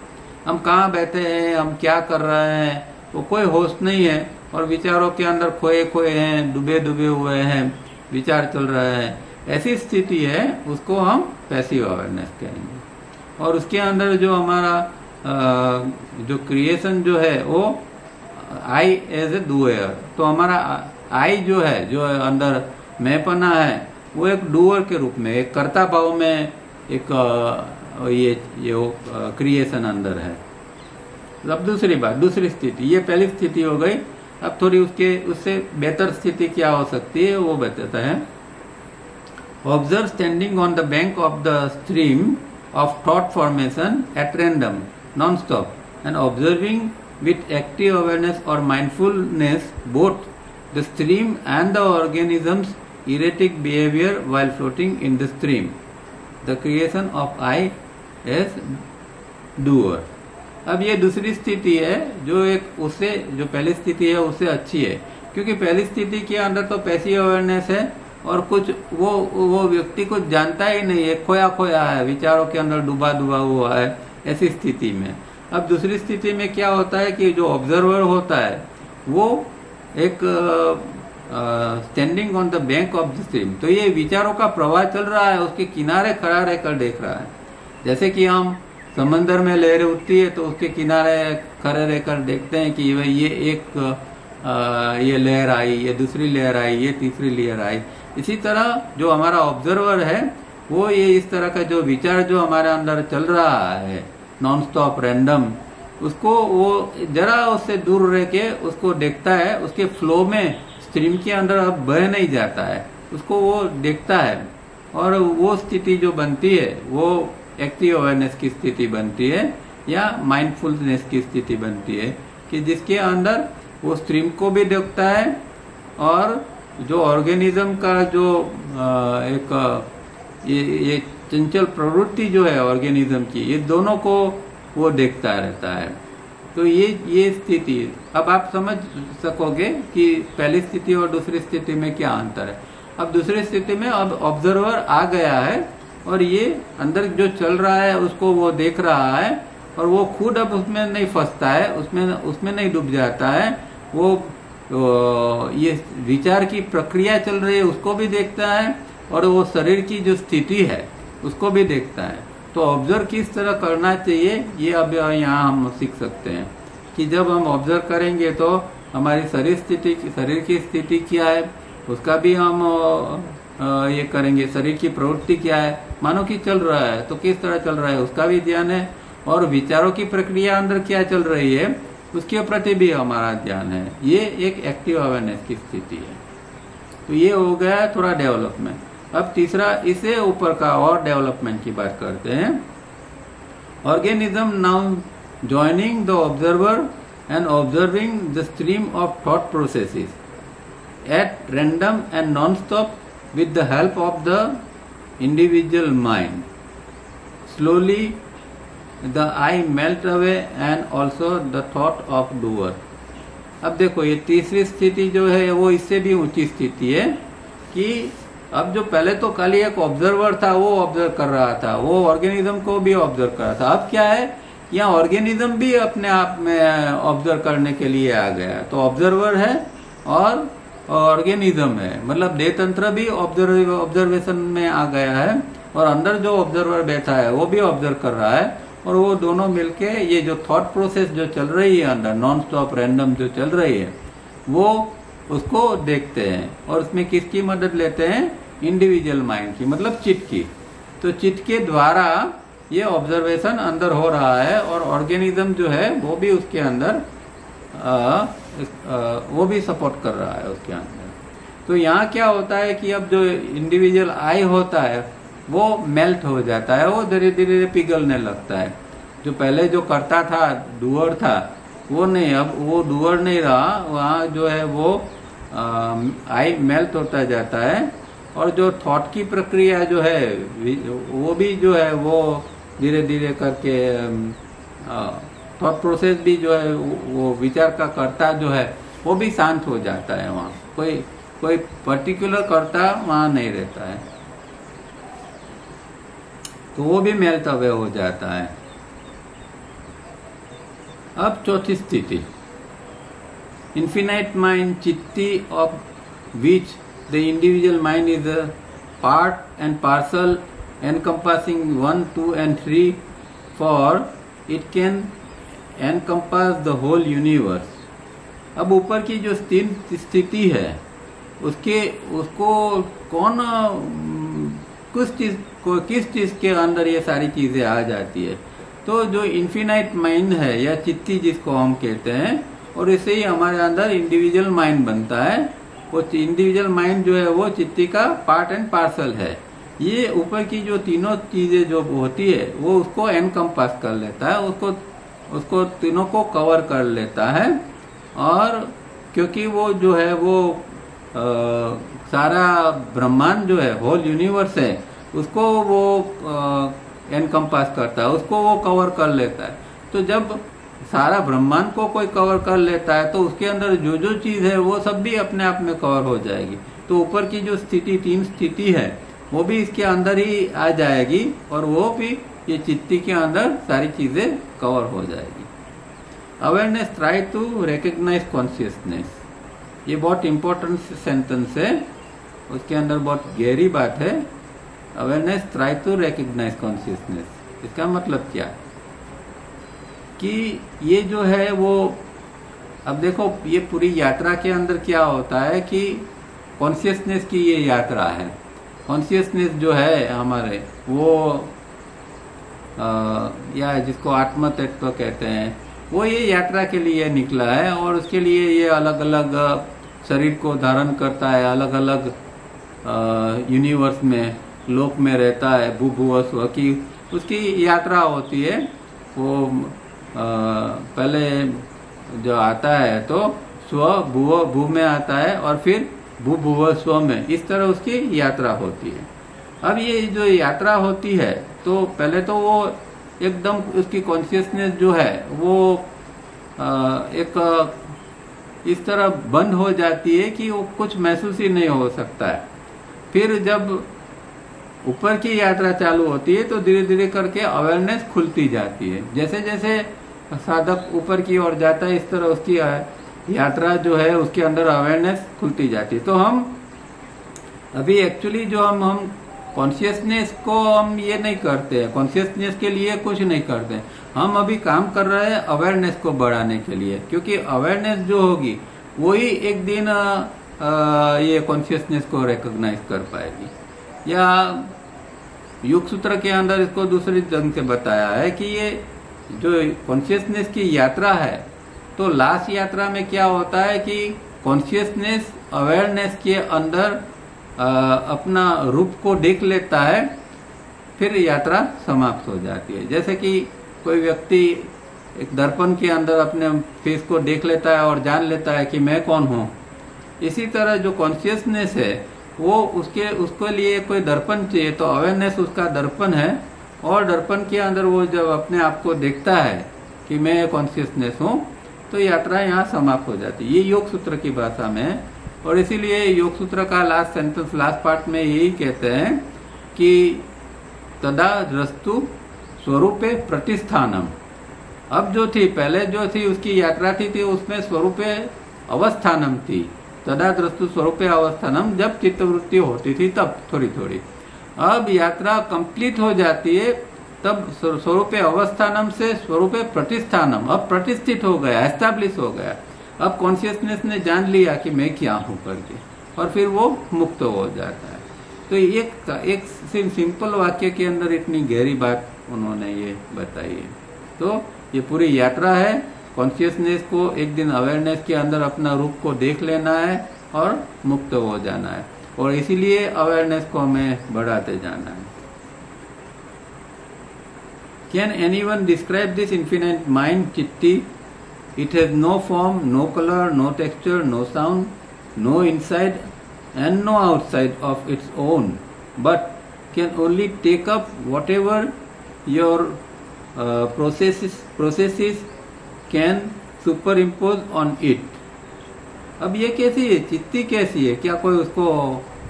हम कहाँ बैठे हैं, हम क्या कर रहे हैं, वो कोई होश नहीं है, और विचारों के अंदर खोए हैं, डूबे हुए हैं, विचार चल रहे हैं। ऐसी स्थिति है, उसको हम पैसिव अवेयरनेस कहेंगे। और उसके अंदर जो हमारा जो क्रिएशन जो है वो आई एज ए डूअर, तो हमारा आई जो है, जो अंदर मैंपना है, वो एक डूअर के रूप में, एक कर्ता भाव में एक ये क्रिएशन अंदर है। अब दूसरी स्थिति, ये पहली स्थिति हो गई। अब थोड़ी उससे बेहतर स्थिति क्या हो सकती है वो बताता है। Observe standing on the bank of the stream of thought formation at random non stop and observing with active awareness और mindfulness both the stream and the organisms erratic behavior while floating in the stream. The creation of I as doer. अब ये दूसरी स्थिति है जो जो पहली स्थिति है उससे अच्छी है, क्योंकि पहली स्थिति के अंदर तो पैसिव अवेयरनेस है और कुछ वो व्यक्ति कुछ जानता ही नहीं है, खोया है, विचारों के अंदर डूबा हुआ है, ऐसी स्थिति में। अब दूसरी स्थिति में क्या होता है कि जो ऑब्जर्वर होता है वो एक standing on the bank of the stream, तो ये विचारों का प्रवाह चल रहा है, उसके किनारे खड़ा रहकर देख रहा है। जैसे कि हम समंदर में लहरें उठती है तो उसके किनारे खड़े रहकर देखते हैं कि ये लहर आई, ये दूसरी लहर आई, ये तीसरी लहर आई। इसी तरह जो हमारा ऑब्जर्वर है वो ये इस तरह का जो विचार जो हमारे अंदर चल रहा है नॉन स्टॉप रैंडम, उसको वो जरा उससे दूर रह के उसको देखता है, उसके फ्लो में स्ट्रीम के अंदर अब बह नहीं जाता है, उसको वो देखता है, और वो स्थिति जो बनती है वो एक्टिव अवेयरनेस की स्थिति बनती है, या माइंडफुलनेस की स्थिति बनती है कि जिसके अंदर वो स्ट्रीम को भी देखता है और जो ऑर्गेनिज्म का जो ये चंचल प्रवृत्ति जो है ऑर्गेनिज्म की, ये दोनों को वो देखता रहता है। तो ये स्थिति, अब आप समझ सकोगे कि पहली स्थिति और दूसरी स्थिति में क्या अंतर है। अब दूसरी स्थिति में अब ऑब्जर्वर आ गया है और ये अंदर जो चल रहा है उसको वो देख रहा है और वो खुद अब उसमें नहीं फंसता है, उसमें नहीं डूब जाता है। वो ये विचार की प्रक्रिया चल रही है उसको भी देखता है और वो शरीर की जो स्थिति है उसको भी देखता है। तो ऑब्जर्व किस तरह करना चाहिए ये अब यहाँ हम सीख सकते हैं कि जब हम ऑब्जर्व करेंगे तो हमारी शरीर की स्थिति क्या है उसका भी हम ये करेंगे। शरीर की प्रवृत्ति क्या है, मानो कि चल रहा है तो किस तरह चल रहा है उसका भी ध्यान है, और विचारों की प्रक्रिया अंदर क्या चल रही है उसके प्रति भी हमारा ध्यान है। ये एक एक्टिव अवेयरनेस की स्थिति है। तो ये हो गया थोड़ा डेवलपमेंट। अब तीसरा, इससे ऊपर का और डेवलपमेंट की बात करते हैं। Organism now joining the observer and observing the stream of thought processes at random and non stop with the help of the individual mind. Slowly the I melt away and also the thought of doer. अब देखो ये तीसरी स्थिति जो है वो इससे भी ऊंची स्थिति है कि अब जो पहले तो खाली एक ऑब्जर्वर था वो ऑब्जर्व कर रहा था, वो ऑर्गेनिज्म को भी ऑब्जर्व कर रहा था। अब क्या है, यहाँ ऑर्गेनिज्म भी अपने आप में ऑब्जर्व करने के लिए आ गया। तो ऑब्जर्वर है और ऑर्गेनिज्म है, मतलब देह तंत्र भी ऑब्जर्वेशन में आ गया है और अंदर जो ऑब्जर्वर बैठा है वो भी ऑब्जर्व कर रहा है और वो दोनों मिलके ये जो थॉट प्रोसेस जो चल रही है अंदर नॉन स्टॉप रैंडम जो चल रही है वो उसको देखते हैं। और उसमें किसकी मदद लेते हैं, इंडिविजुअल माइंड की, मतलब चित्त की। तो चित्त के द्वारा ये ऑब्जर्वेशन अंदर हो रहा है और ऑर्गेनिज्म जो है वो भी उसके अंदर वो भी सपोर्ट कर रहा है उसके अंदर। तो यहाँ क्या होता है कि अब जो इंडिविजुअल आई होता है वो मेल्ट हो जाता है, वो धीरे धीरे पिघलने लगता है। जो पहले जो करता था डूअर था वो नहीं, अब वो डूअर नहीं रहा, वहाँ जो है वो आई मेल्ट होता जाता है और जो थॉट की प्रक्रिया जो है वो भी जो है वो धीरे धीरे करके थॉट प्रोसेस भी जो है वो विचार का कर्ता जो है वो भी शांत हो जाता है। वहाँ कोई पर्टिकुलर कर्ता वहाँ नहीं रहता है, तो वो भी मेल्ट अवे हो जाता है। अब चौथी स्थिति, इन्फिनाइट माइंड चित्ती of which the individual mind is a part and parcel encompassing 1, 2 and 3 for it can encompass the whole universe. अब ऊपर की जो स्थिति है उसको कौन किस चीज के अंदर ये सारी चीजें आ जाती है। तो जो इन्फिनाइट माइंड है या चित्ती जिसको हम कहते हैं, और इससे ही हमारे अंदर इंडिविजुअल माइंड बनता है। वो इंडिविजुअल माइंड जो है वो चित्ती का पार्ट एंड पार्सल है। ये ऊपर की जो तीनों चीजें जो होती है वो उसको एनकम्पास कर लेता है, उसको तीनों को कवर कर लेता है। और क्योंकि वो जो है वो सारा ब्रह्मांड जो है होल यूनिवर्स है उसको वो एनकम्पास करता है, उसको वो कवर कर लेता है। तो जब सारा ब्रह्मांड को कोई कवर कर लेता है तो उसके अंदर जो जो चीज है वो सब भी अपने आप में कवर हो जाएगी। तो ऊपर की जो तीन स्थिति है वो भी इसके अंदर ही आ जाएगी और वो भी ये चित्ती के अंदर सारी चीजें कवर हो जाएगी। Awareness try to recognise consciousness, ये बहुत इंपॉर्टेंट सेंटेंस है, उसके अंदर बहुत गहरी बात है। Awareness try to recognise consciousness, इसका मतलब क्या कि ये जो है वो, अब देखो ये पूरी यात्रा के अंदर क्या होता है कि कॉन्शियसनेस की ये यात्रा है। कॉन्शियसनेस जो है हमारे वो या जिसको आत्म तत्व कहते हैं वो ये यात्रा के लिए निकला है और उसके लिए ये अलग अलग शरीर को धारण करता है, अलग अलग यूनिवर्स में लोक में रहता है, भूभुवस्व की उसकी यात्रा होती है। वो पहले जो आता है तो स्व भुव भू में आता है और फिर भू भुव स्व में, इस तरह उसकी यात्रा होती है। अब ये जो यात्रा होती है तो पहले तो वो एकदम उसकी कॉन्शियसनेस जो है वो एक इस तरह बंद हो जाती है कि वो कुछ महसूस ही नहीं हो सकता है। फिर जब ऊपर की यात्रा चालू होती है तो धीरे धीरे करके अवेयरनेस खुलती जाती है। जैसे जैसे साधक ऊपर की ओर जाता है इस तरह उसकी यात्रा जो है उसके अंदर अवेयरनेस खुलती जाती है। तो हम अभी एक्चुअली जो हम कॉन्शियसनेस को हम ये नहीं करते हैं, कॉन्शियसनेस के लिए कुछ नहीं करते हैं, हम अभी काम कर रहे हैं अवेयरनेस को बढ़ाने के लिए, क्योंकि अवेयरनेस जो होगी वही एक दिन ये कॉन्शियसनेस को रिकॉग्नाइज कर पाएगी। या योग सूत्र के अंदर इसको दूसरे ढंग से बताया है कि ये जो कॉन्शियसनेस की यात्रा है तो लास्ट यात्रा में क्या होता है कि कॉन्शियसनेस अवेयरनेस के अंदर अपना रूप को देख लेता है, फिर यात्रा समाप्त हो जाती है। जैसे कि कोई व्यक्ति एक दर्पण के अंदर अपने फेस को देख लेता है और जान लेता है कि मैं कौन हूँ, इसी तरह जो कॉन्शियसनेस है वो उसके लिए कोई दर्पण चाहिए, तो अवेयरनेस उसका दर्पण है और दर्पण के अंदर वो जब अपने आप को देखता है कि मैं कॉन्शियसनेस हूँ तो यात्रा यहाँ समाप्त हो जाती है। ये योग सूत्र की भाषा में है और इसीलिए योग सूत्र का लास्ट सेंटेंस लास्ट पार्ट में यही कहते हैं कि तदा द्रष्टु स्वरूपे प्रतिष्ठानम। अब जो थी पहले जो थी उसकी यात्रा थी उसमें स्वरूपे अवस्थानम थी, तदा द्रष्टु स्वरूपे अवस्थानम, जब चित्तवृत्ति होती थी तब थोड़ी थोड़ी। अब यात्रा कंप्लीट हो जाती है तब स्वरूपे अवस्थानम से स्वरूपे प्रतिष्ठानम, अब प्रतिष्ठित हो गया, एस्टैब्लिश हो गया। अब कॉन्शियसनेस ने जान लिया कि मैं क्या हूं करके और फिर वो मुक्त हो जाता है। तो एक सिंपल वाक्य के अंदर इतनी गहरी बात उन्होंने ये बताई है। तो ये पूरी यात्रा है, कॉन्शियसनेस को एक दिन अवेयरनेस के अंदर अपना रूप को देख लेना है और मुक्त हो जाना है, और इसीलिए अवेयरनेस को हमें बढ़ाते जाना है। Can anyone describe this infinite mind, Chitti? It has no form, no color, no texture, no sound, no inside and no outside of its own, but can only take up whatever your processes can superimpose on it. अब ये कैसी है, चित्ती कैसी है? क्या कोई उसको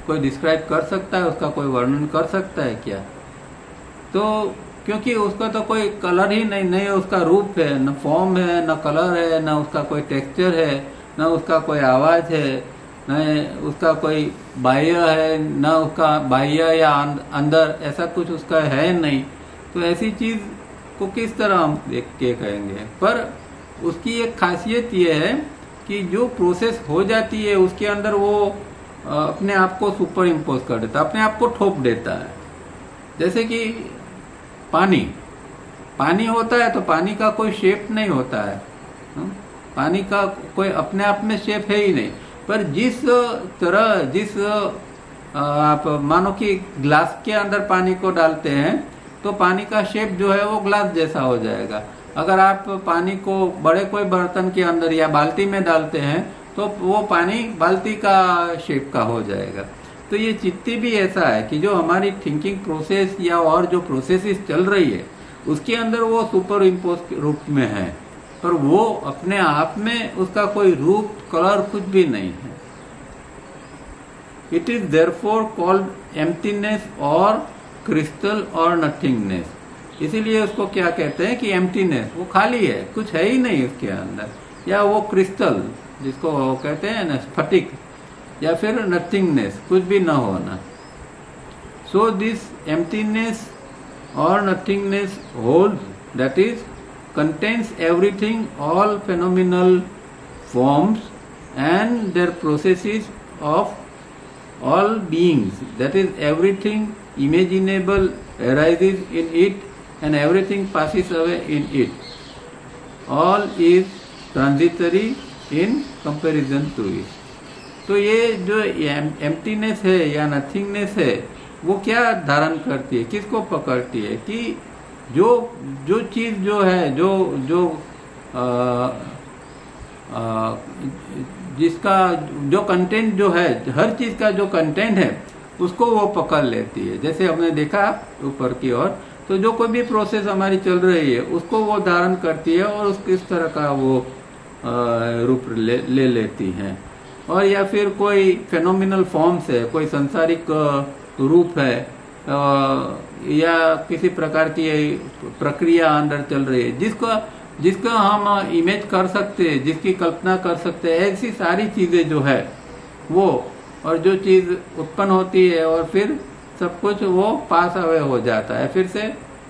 कोई डिस्क्राइब कर सकता है, उसका कोई वर्णन कर सकता है क्या? तो क्योंकि उसका तो कोई कलर ही नहीं उसका रूप है, न फॉर्म है, न कलर है, न उसका कोई टेक्सचर है, न उसका कोई आवाज है, न उसका कोई बाह्य है, न उसका बाह्य या अंदर ऐसा कुछ उसका है नहीं। तो ऐसी चीज को किस तरह हम देख के कहेंगे? पर उसकी एक खासियत ये है कि जो प्रोसेस हो जाती है उसके अंदर वो अपने आप को सुपर इम्पोज कर देता है, अपने आप को ठोप देता है। जैसे कि पानी होता है तो पानी का कोई शेप नहीं होता है, पानी का कोई अपने आप में शेप है ही नहीं। पर जिस आप मानो कि ग्लास के अंदर पानी को डालते हैं तो पानी का शेप जो है वो ग्लास जैसा हो जाएगा। अगर आप पानी को बड़े कोई बर्तन के अंदर या बाल्टी में डालते हैं तो वो पानी बाल्टी का शेप का हो जाएगा। तो ये चित्ती भी ऐसा है कि जो हमारी थिंकिंग प्रोसेस या और जो प्रोसेसेस चल रही है उसके अंदर वो सुपर इम्पोज रूप में है, पर वो अपने आप में उसका कोई रूप कलर कुछ भी नहीं है। It is therefore called emptiness और क्रिस्टल और नथिंगनेस। इसीलिए उसको क्या कहते हैं कि एम्प्टीनेस, वो खाली है, कुछ है ही नहीं उसके अंदर, या वो क्रिस्टल जिसको कहते हैं ना स्फटिक, या फिर नथिंगनेस, कुछ भी न होना। सो दिस एम्प्टीनेस और nothingness hold, that is contains everything, all phenomenal forms and their processes of all beings, that is everything imaginable arises in it and everything passes away in it, all is transitory in comparison to it. तो ये जो emptiness है या nothingness है वो क्या धारण करती है, किसको पकड़ती है कि जो जो चीज जो है, जो जो जिसका जो कंटेंट जो है, हर चीज का जो कंटेंट है उसको वो पकड़ लेती है। जैसे हमने देखा ऊपर की ओर, तो जो कोई भी प्रोसेस हमारी चल रही है उसको वो धारण करती है और उस किस तरह का वो रूप ले लेती है। और या फिर कोई फेनोमिनल फॉर्म्स है, कोई सांसारिक रूप है, या किसी प्रकार की प्रक्रिया अंदर चल रही है जिसका हम इमेज कर सकते हैं, जिसकी कल्पना कर सकते हैं, ऐसी सारी चीजें जो है वो, और जो चीज उत्पन्न होती है और फिर सब कुछ वो पास अवे हो जाता है, फिर से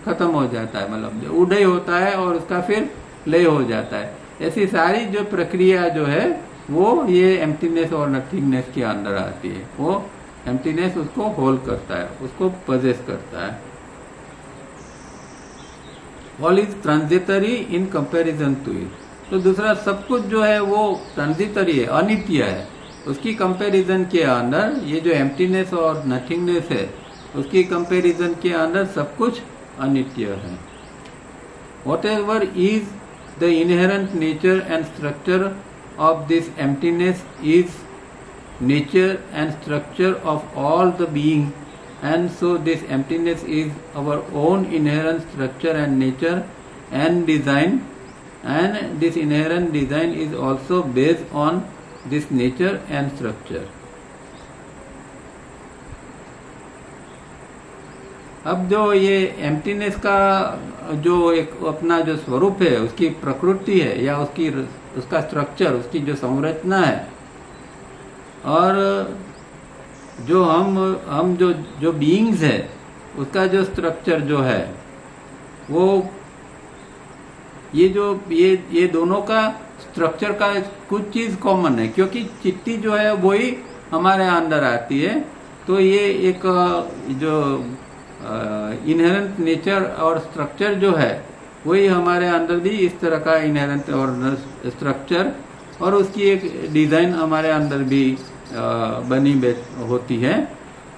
खत्म हो जाता है, मतलब उदय होता है और उसका फिर लय हो जाता है। ऐसी सारी जो प्रक्रिया जो है वो ये एम्प्टीनेस और नथिंगनेस के अंदर आती है। वो एम्प्टीनेस उसको होल्ड करता है, उसको पजेस करता है। All is transitory in comparison to it. तो दूसरा सब कुछ जो है वो ट्रांजिटरी है, अनित्य है। उसकी कंपैरिजन के अंदर ये जो एम्प्टीनेस और नथिंगनेस है, उसकी कंपैरिजन के अंदर सब कुछ अनित्य है। Whatever is the inherent nature and structure of this emptiness is nature and structure of all the being, and so this emptiness is our own inherent structure and nature and design, and this inherent design is also based on this nature and structure. अब जो ये emptiness का जो एक अपना जो स्वरूप है, उसकी प्रकृति है या उसका स्ट्रक्चर, उसकी जो संरचना है, और जो हम जो बीइंग्स है उसका जो स्ट्रक्चर जो है वो, ये दोनों का स्ट्रक्चर का कुछ चीज कॉमन है, क्योंकि चिट्ठी जो है वही हमारे अंदर आती है। तो ये एक जो इनहेरेंट नेचर और स्ट्रक्चर जो है वही हमारे अंदर भी इस तरह का इनहेरेंट और स्ट्रक्चर और उसकी एक डिजाइन हमारे अंदर भी बनी होती है।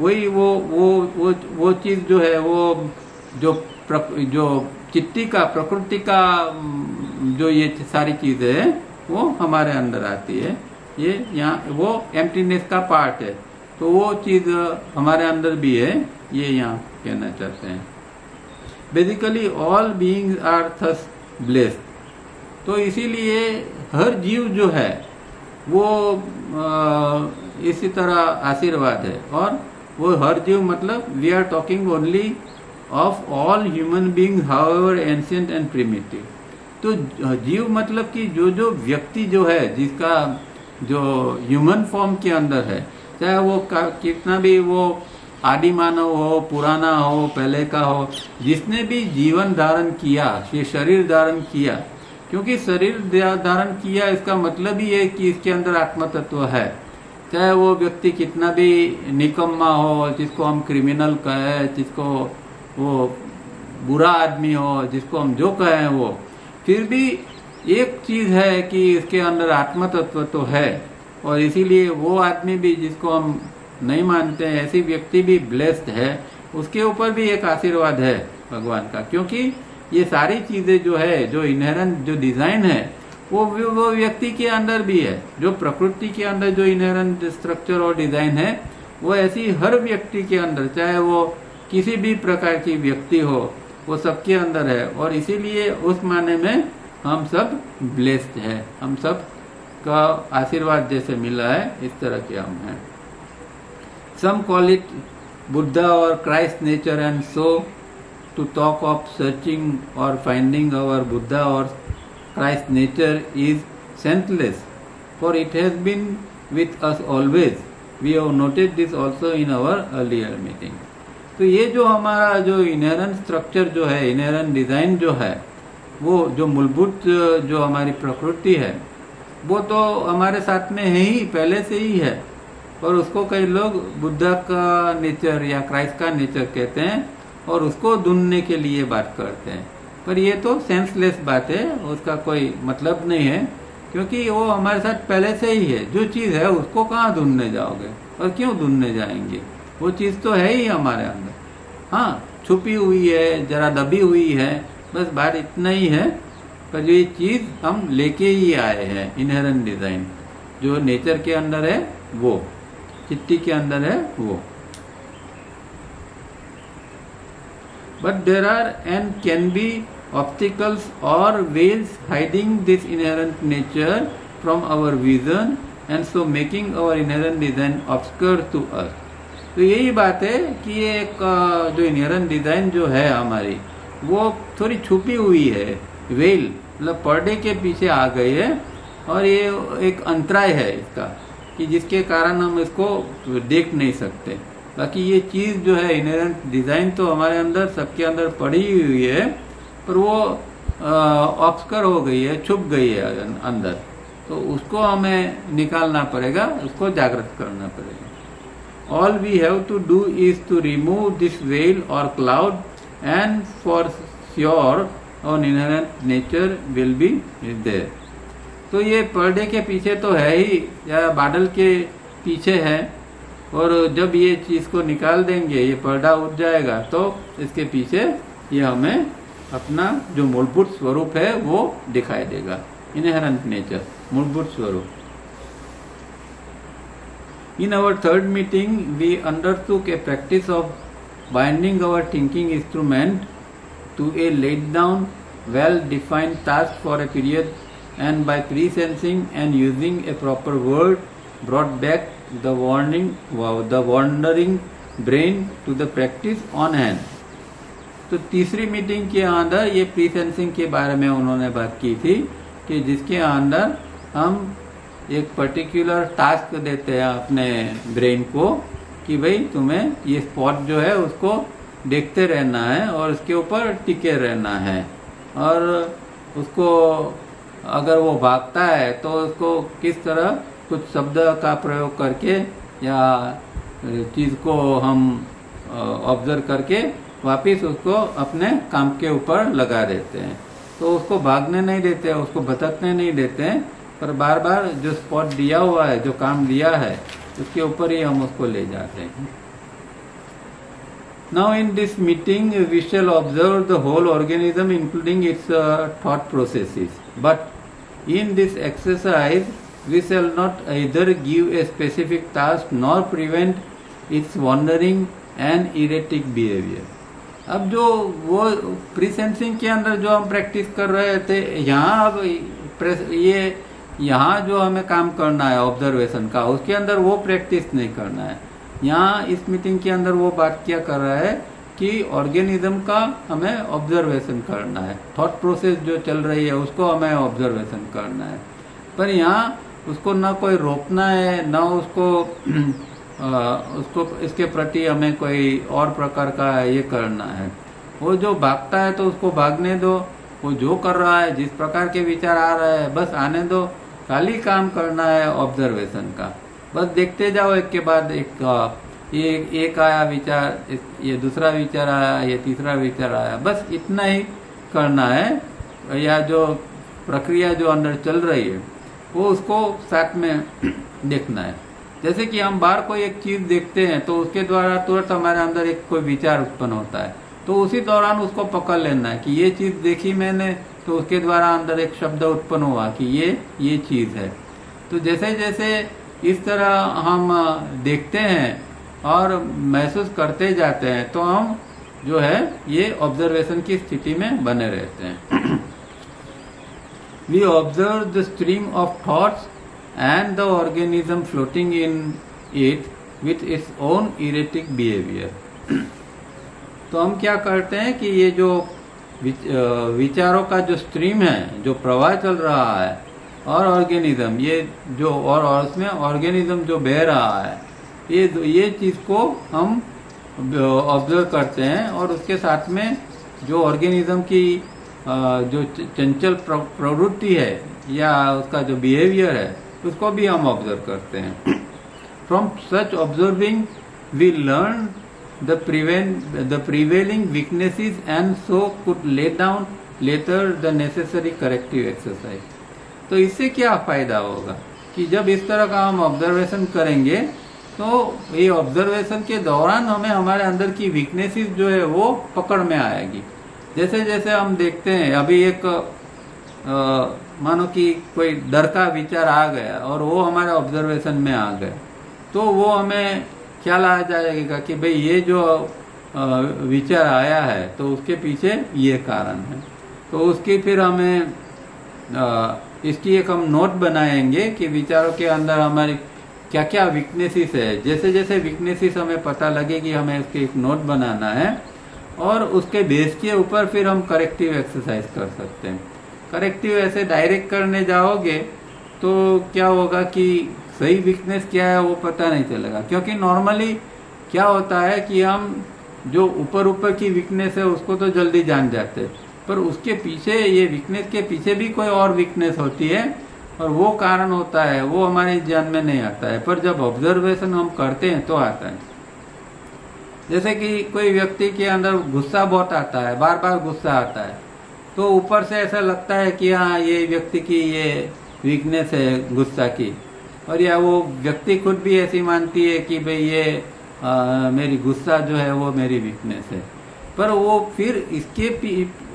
वही वो चीज जो है वो जो चिट्ठी का प्रकृति का जो ये सारी चीजें है वो हमारे अंदर आती है। ये यहाँ वो एम्प्टीनेस का पार्ट है, तो वो चीज हमारे अंदर भी है, ये यहाँ कहना चाहते हैं। Basically all beings are thus blessed. तो इसीलिए हर जीव जो है वो इसी तरह आशीर्वाद है। और वो हर जीव मतलब we are talking only of all human being however ancient and primitive. तो जीव मतलब कि जो व्यक्ति जो है, जिसका जो ह्यूमन फॉर्म के अंदर है, चाहे वो कितना भी वो आदि मानव हो, पुराना हो, पहले का हो, जिसने भी जीवन धारण किया, ये शरीर धारण किया, क्योंकि शरीर धारण किया इसका मतलब ही है कि इसके अंदर आत्म तत्व है। चाहे वो व्यक्ति कितना भी निकम्मा हो, जिसको हम क्रिमिनल कहें, जिसको वो बुरा आदमी हो, जिसको हम जो कहें, वो फिर भी एक चीज है कि इसके अंदर आत्म तत्व तो है। और इसीलिए वो आदमी भी जिसको हम नहीं मानते हैं, ऐसी व्यक्ति भी ब्लेस्ड है, उसके ऊपर भी एक आशीर्वाद है भगवान का, क्योंकि ये सारी चीजें जो है, जो इनहेरेंट जो डिजाइन है, वो व्यक्ति के अंदर भी है। जो प्रकृति के अंदर जो इनहेरेंट स्ट्रक्चर और डिजाइन है, वो ऐसी हर व्यक्ति के अंदर, चाहे वो किसी भी प्रकार की व्यक्ति हो, वो सबके अंदर है। और इसीलिए उस माने में हम सब ब्लेस्ड है, हम सब का आशीर्वाद जैसे मिला है, इस तरह के हम हैं। Some call it Buddha or Christ nature, and so to talk of searching or finding our Buddha or Christ nature is senseless, for it has been with us always. We have noted this also in our earlier meeting. तो ये जो हमारा जो inherent structure जो है, inherent design जो है, वो जो मूलभूत जो हमारी प्रकृति है, वो तो हमारे साथ में है ही, पहले से ही है। और उसको कई लोग बुद्धा का नेचर या क्राइस्ट का नेचर कहते हैं और उसको ढूंढने के लिए बात करते हैं। पर ये तो सेंसलेस बात है, उसका कोई मतलब नहीं है, क्योंकि वो हमारे साथ पहले से ही है। जो चीज है उसको कहाँ ढूंढने जाओगे और क्यों ढूंढने जाएंगे, वो चीज तो है ही हमारे अंदर। हाँ, छुपी हुई है, जरा दबी हुई है, बस बात इतना ही है। पर ये चीज हम लेके ही आए हैं, इनहेरेंट डिजाइन जो नेचर के अंदर है वो, चिट्ठी के अंदर है वो। But there are and can be obstacles और veils hiding this inherent nature from our vision and so making our inherent design obscure to us. तो यही बात है कि ये एक जो इनहेरेंट डिजाइन जो है हमारी, वो थोड़ी छुपी हुई है, वेल मतलब पर्दे के पीछे आ गई है, और ये एक अंतराय है इसका कि जिसके कारण हम इसको देख नहीं सकते। बाकी ये चीज जो है इनहेरेंट डिजाइन तो हमारे अंदर, सबके अंदर पड़ी हुई है, पर वो ऑब्स्क्योर हो गई है, छुप गई है अंदर। तो उसको हमें निकालना पड़ेगा, उसको जागृत करना पड़ेगा। All we have to do is to remove this veil or cloud and for sure our inherent nature will be there. तो ये पर्दे के पीछे तो है ही, या बादल के पीछे है, और जब ये चीज को निकाल देंगे, ये पर्दा उठ जाएगा, तो इसके पीछे ये हमें अपना जो मूलभूत स्वरूप है वो दिखाई देगा। इनहेरेंट नेचर, मूलभूत स्वरूप। In our third meeting, we undertook a practice of binding our thinking instrument to a laid down, well-defined task for a period, and by pre-sensing and using a proper word, brought back the wandering brain to the practice on hand. तो तीसरी meeting के अंदर ये pre sensing के बारे में उन्होंने बात की थी कि जिसके अंदर हम एक पर्टिकुलर टास्क देते हैं अपने ब्रेन को कि भाई तुम्हें ये स्पॉट जो है उसको देखते रहना है और उसके ऊपर टिके रहना है, और उसको अगर वो भागता है तो उसको किस तरह कुछ शब्द का प्रयोग करके या चीज को हम ऑब्जर्व करके वापिस उसको अपने काम के ऊपर लगा देते हैं। तो उसको भागने नहीं देते, उसको भटकने नहीं देते, पर बार बार जो स्पॉट दिया हुआ है, जो काम दिया है, उसके ऊपर ही हम उसको ले जाते हैं। Now in this meeting we shall observe the whole organism including its thought processes. But in this exercise we shall not either give a specific task nor prevent its wandering and erratic behavior. अब जो वो pre sensing के अंदर जो हम practice कर रहे थे, यहाँ अब ये यहाँ जो हमें काम करना है ऑब्जर्वेशन का, उसके अंदर वो प्रैक्टिस नहीं करना है। यहाँ इस मीटिंग के अंदर वो बात क्या कर रहा है कि ऑर्गेनिज्म का हमें ऑब्जर्वेशन करना है, थॉट प्रोसेस जो चल रही है उसको हमें ऑब्जर्वेशन करना है। पर यहाँ उसको ना कोई रोकना है, ना उसको इसके प्रति हमें कोई और प्रकार का ये करना है। वो जो भागता है तो उसको भागने दो, वो जो कर रहा है, जिस प्रकार के विचार आ रहे हैं बस आने दो, खाली काम करना है ऑब्जर्वेशन का। बस देखते जाओ, एक के बाद एक आया विचार, ये दूसरा विचार आया, ये तीसरा विचार आया, बस इतना ही करना है। या जो प्रक्रिया जो अंदर चल रही है वो उसको साथ में देखना है। जैसे कि हम बाहर कोई एक चीज देखते हैं तो उसके द्वारा तुरंत हमारे अंदर एक कोई विचार उत्पन्न होता है, तो उसी दौरान उसको पकड़ लेना है कि ये चीज देखी मैंने, तो उसके द्वारा अंदर एक शब्द उत्पन्न हुआ कि ये चीज है। तो जैसे जैसे इस तरह हम देखते हैं और महसूस करते जाते हैं तो हम जो है ये ऑब्जर्वेशन की स्थिति में बने रहते हैं। We observe the stream of thoughts and the organism floating in it with its own erratic behavior. तो हम क्या करते हैं कि ये जो विचारों का जो स्ट्रीम है, जो प्रवाह चल रहा है, और ऑर्गेनिज्म ये जो और उसमें ऑर्गेनिज्म जो बह रहा है, ये चीज को हम ऑब्जर्व करते हैं, और उसके साथ में जो ऑर्गेनिज्म की जो चंचल प्रवृत्ति है या उसका जो बिहेवियर है उसको भी हम ऑब्जर्व करते हैं। From such observing we learn the prevailing weaknesses and so could lay down later the necessary corrective exercise. तो इससे क्या फायदा होगा कि जब इस तरह का हम ऑब्जर्वेशन करेंगे तो ये ऑब्जर्वेशन के दौरान हमें हमारे अंदर की वीकनेसेस जो है वो पकड़ में आएगी। जैसे जैसे हम देखते हैं, अभी एक मानो कि कोई डर का विचार आ गया और वो हमारे ऑब्जर्वेशन में आ गया, तो वो हमें ख्याल आ जाएगा कि भाई ये जो विचार आया है तो उसके पीछे ये कारण है। तो उसकी फिर हमें इसकी एक हम नोट बनाएंगे कि विचारों के अंदर हमारी क्या क्या वीकनेसेस है। जैसे जैसे वीकनेसेस हमें पता लगेगी हमें उसकी एक नोट बनाना है और उसके बेस के ऊपर फिर हम करेक्टिव एक्सरसाइज कर सकते हैं। करेक्टिव ऐसे डायरेक्ट करने जाओगे तो क्या होगा कि सही वीकनेस क्या है वो पता नहीं चलेगा, क्योंकि नॉर्मली क्या होता है कि हम जो ऊपर ऊपर की वीकनेस है उसको तो जल्दी जान जाते हैं, पर उसके पीछे, ये वीकनेस के पीछे भी कोई और वीकनेस होती है और वो कारण होता है, वो हमारे ध्यान में नहीं आता है, पर जब ऑब्जर्वेशन हम करते हैं तो आता है। जैसे कि कोई व्यक्ति के अंदर गुस्सा बहुत आता है, बार बार गुस्सा आता है, तो ऊपर से ऐसा लगता है कि हाँ ये व्यक्ति की ये वीकनेस है गुस्सा की, और या वो व्यक्ति खुद भी ऐसी मानती है कि भाई ये मेरी गुस्सा जो है वो मेरी वीकनेस है। पर वो फिर इसके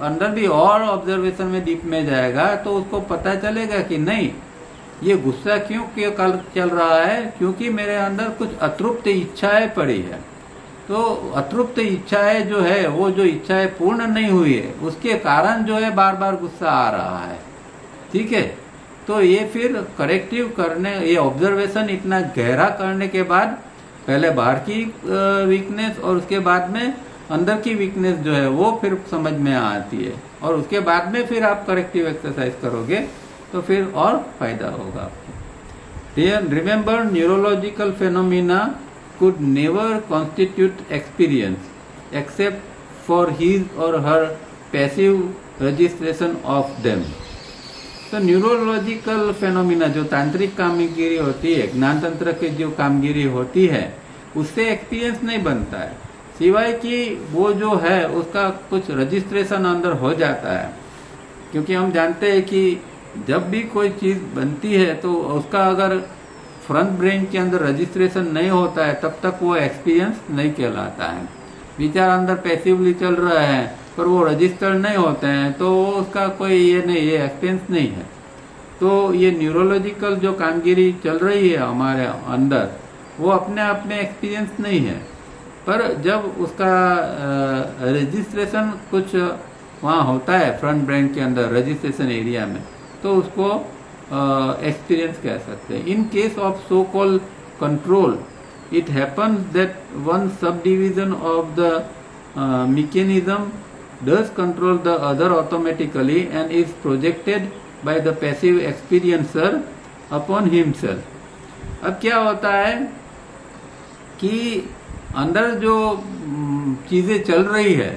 अंदर भी और ऑब्जर्वेशन में डीप में जाएगा तो उसको पता चलेगा कि नहीं, ये गुस्सा क्यों चल रहा है, क्योंकि मेरे अंदर कुछ अतृप्त इच्छाएं पड़ी है। तो अतृप्त इच्छाएं जो है, वो जो इच्छाएं पूर्ण नहीं हुई है उसके कारण जो है बार बार गुस्सा आ रहा है। ठीक है, तो ये फिर करेक्टिव करने, ये ऑब्जर्वेशन इतना गहरा करने के बाद पहले बाहर की वीकनेस और उसके बाद में अंदर की वीकनेस जो है वो फिर समझ में आती है, और उसके बाद में फिर आप करेक्टिव एक्सरसाइज करोगे तो फिर और फायदा होगा आपको। Remember, neurological phenomena could never constitute experience except for his or her passive registration of them। तो न्यूरोलॉजिकल फेनोमिना जो तांत्रिक कामगिरी होती है, ज्ञान तंत्र की जो कामगिरी होती है, उससे एक्सपीरियंस नहीं बनता है, सिवाय कि वो जो है उसका कुछ रजिस्ट्रेशन अंदर हो जाता है। क्योंकि हम जानते हैं कि जब भी कोई चीज बनती है तो उसका अगर फ्रंट ब्रेन के अंदर रजिस्ट्रेशन नहीं होता है तब तक वो एक्सपीरियंस नहीं कहलाता है। विचार अंदर पैसिवली चल रहा है पर वो रजिस्टर्ड नहीं होते हैं तो उसका कोई ये नहीं, ये एक्सपीरियंस नहीं है। तो ये न्यूरोलॉजिकल जो कामगिरी चल रही है हमारे अंदर, वो अपने आप में एक्सपीरियंस नहीं है, पर जब उसका रजिस्ट्रेशन कुछ वहाँ होता है फ्रंट ब्रेन के अंदर रजिस्ट्रेशन एरिया में, तो उसको एक्सपीरियंस कह सकते हैं। In case of so called control, it happens that one sub division of the mechanism does control the other automatically and is projected by the passive experiencer upon himself। अब क्या होता है कि अंदर जो चीजें चल रही है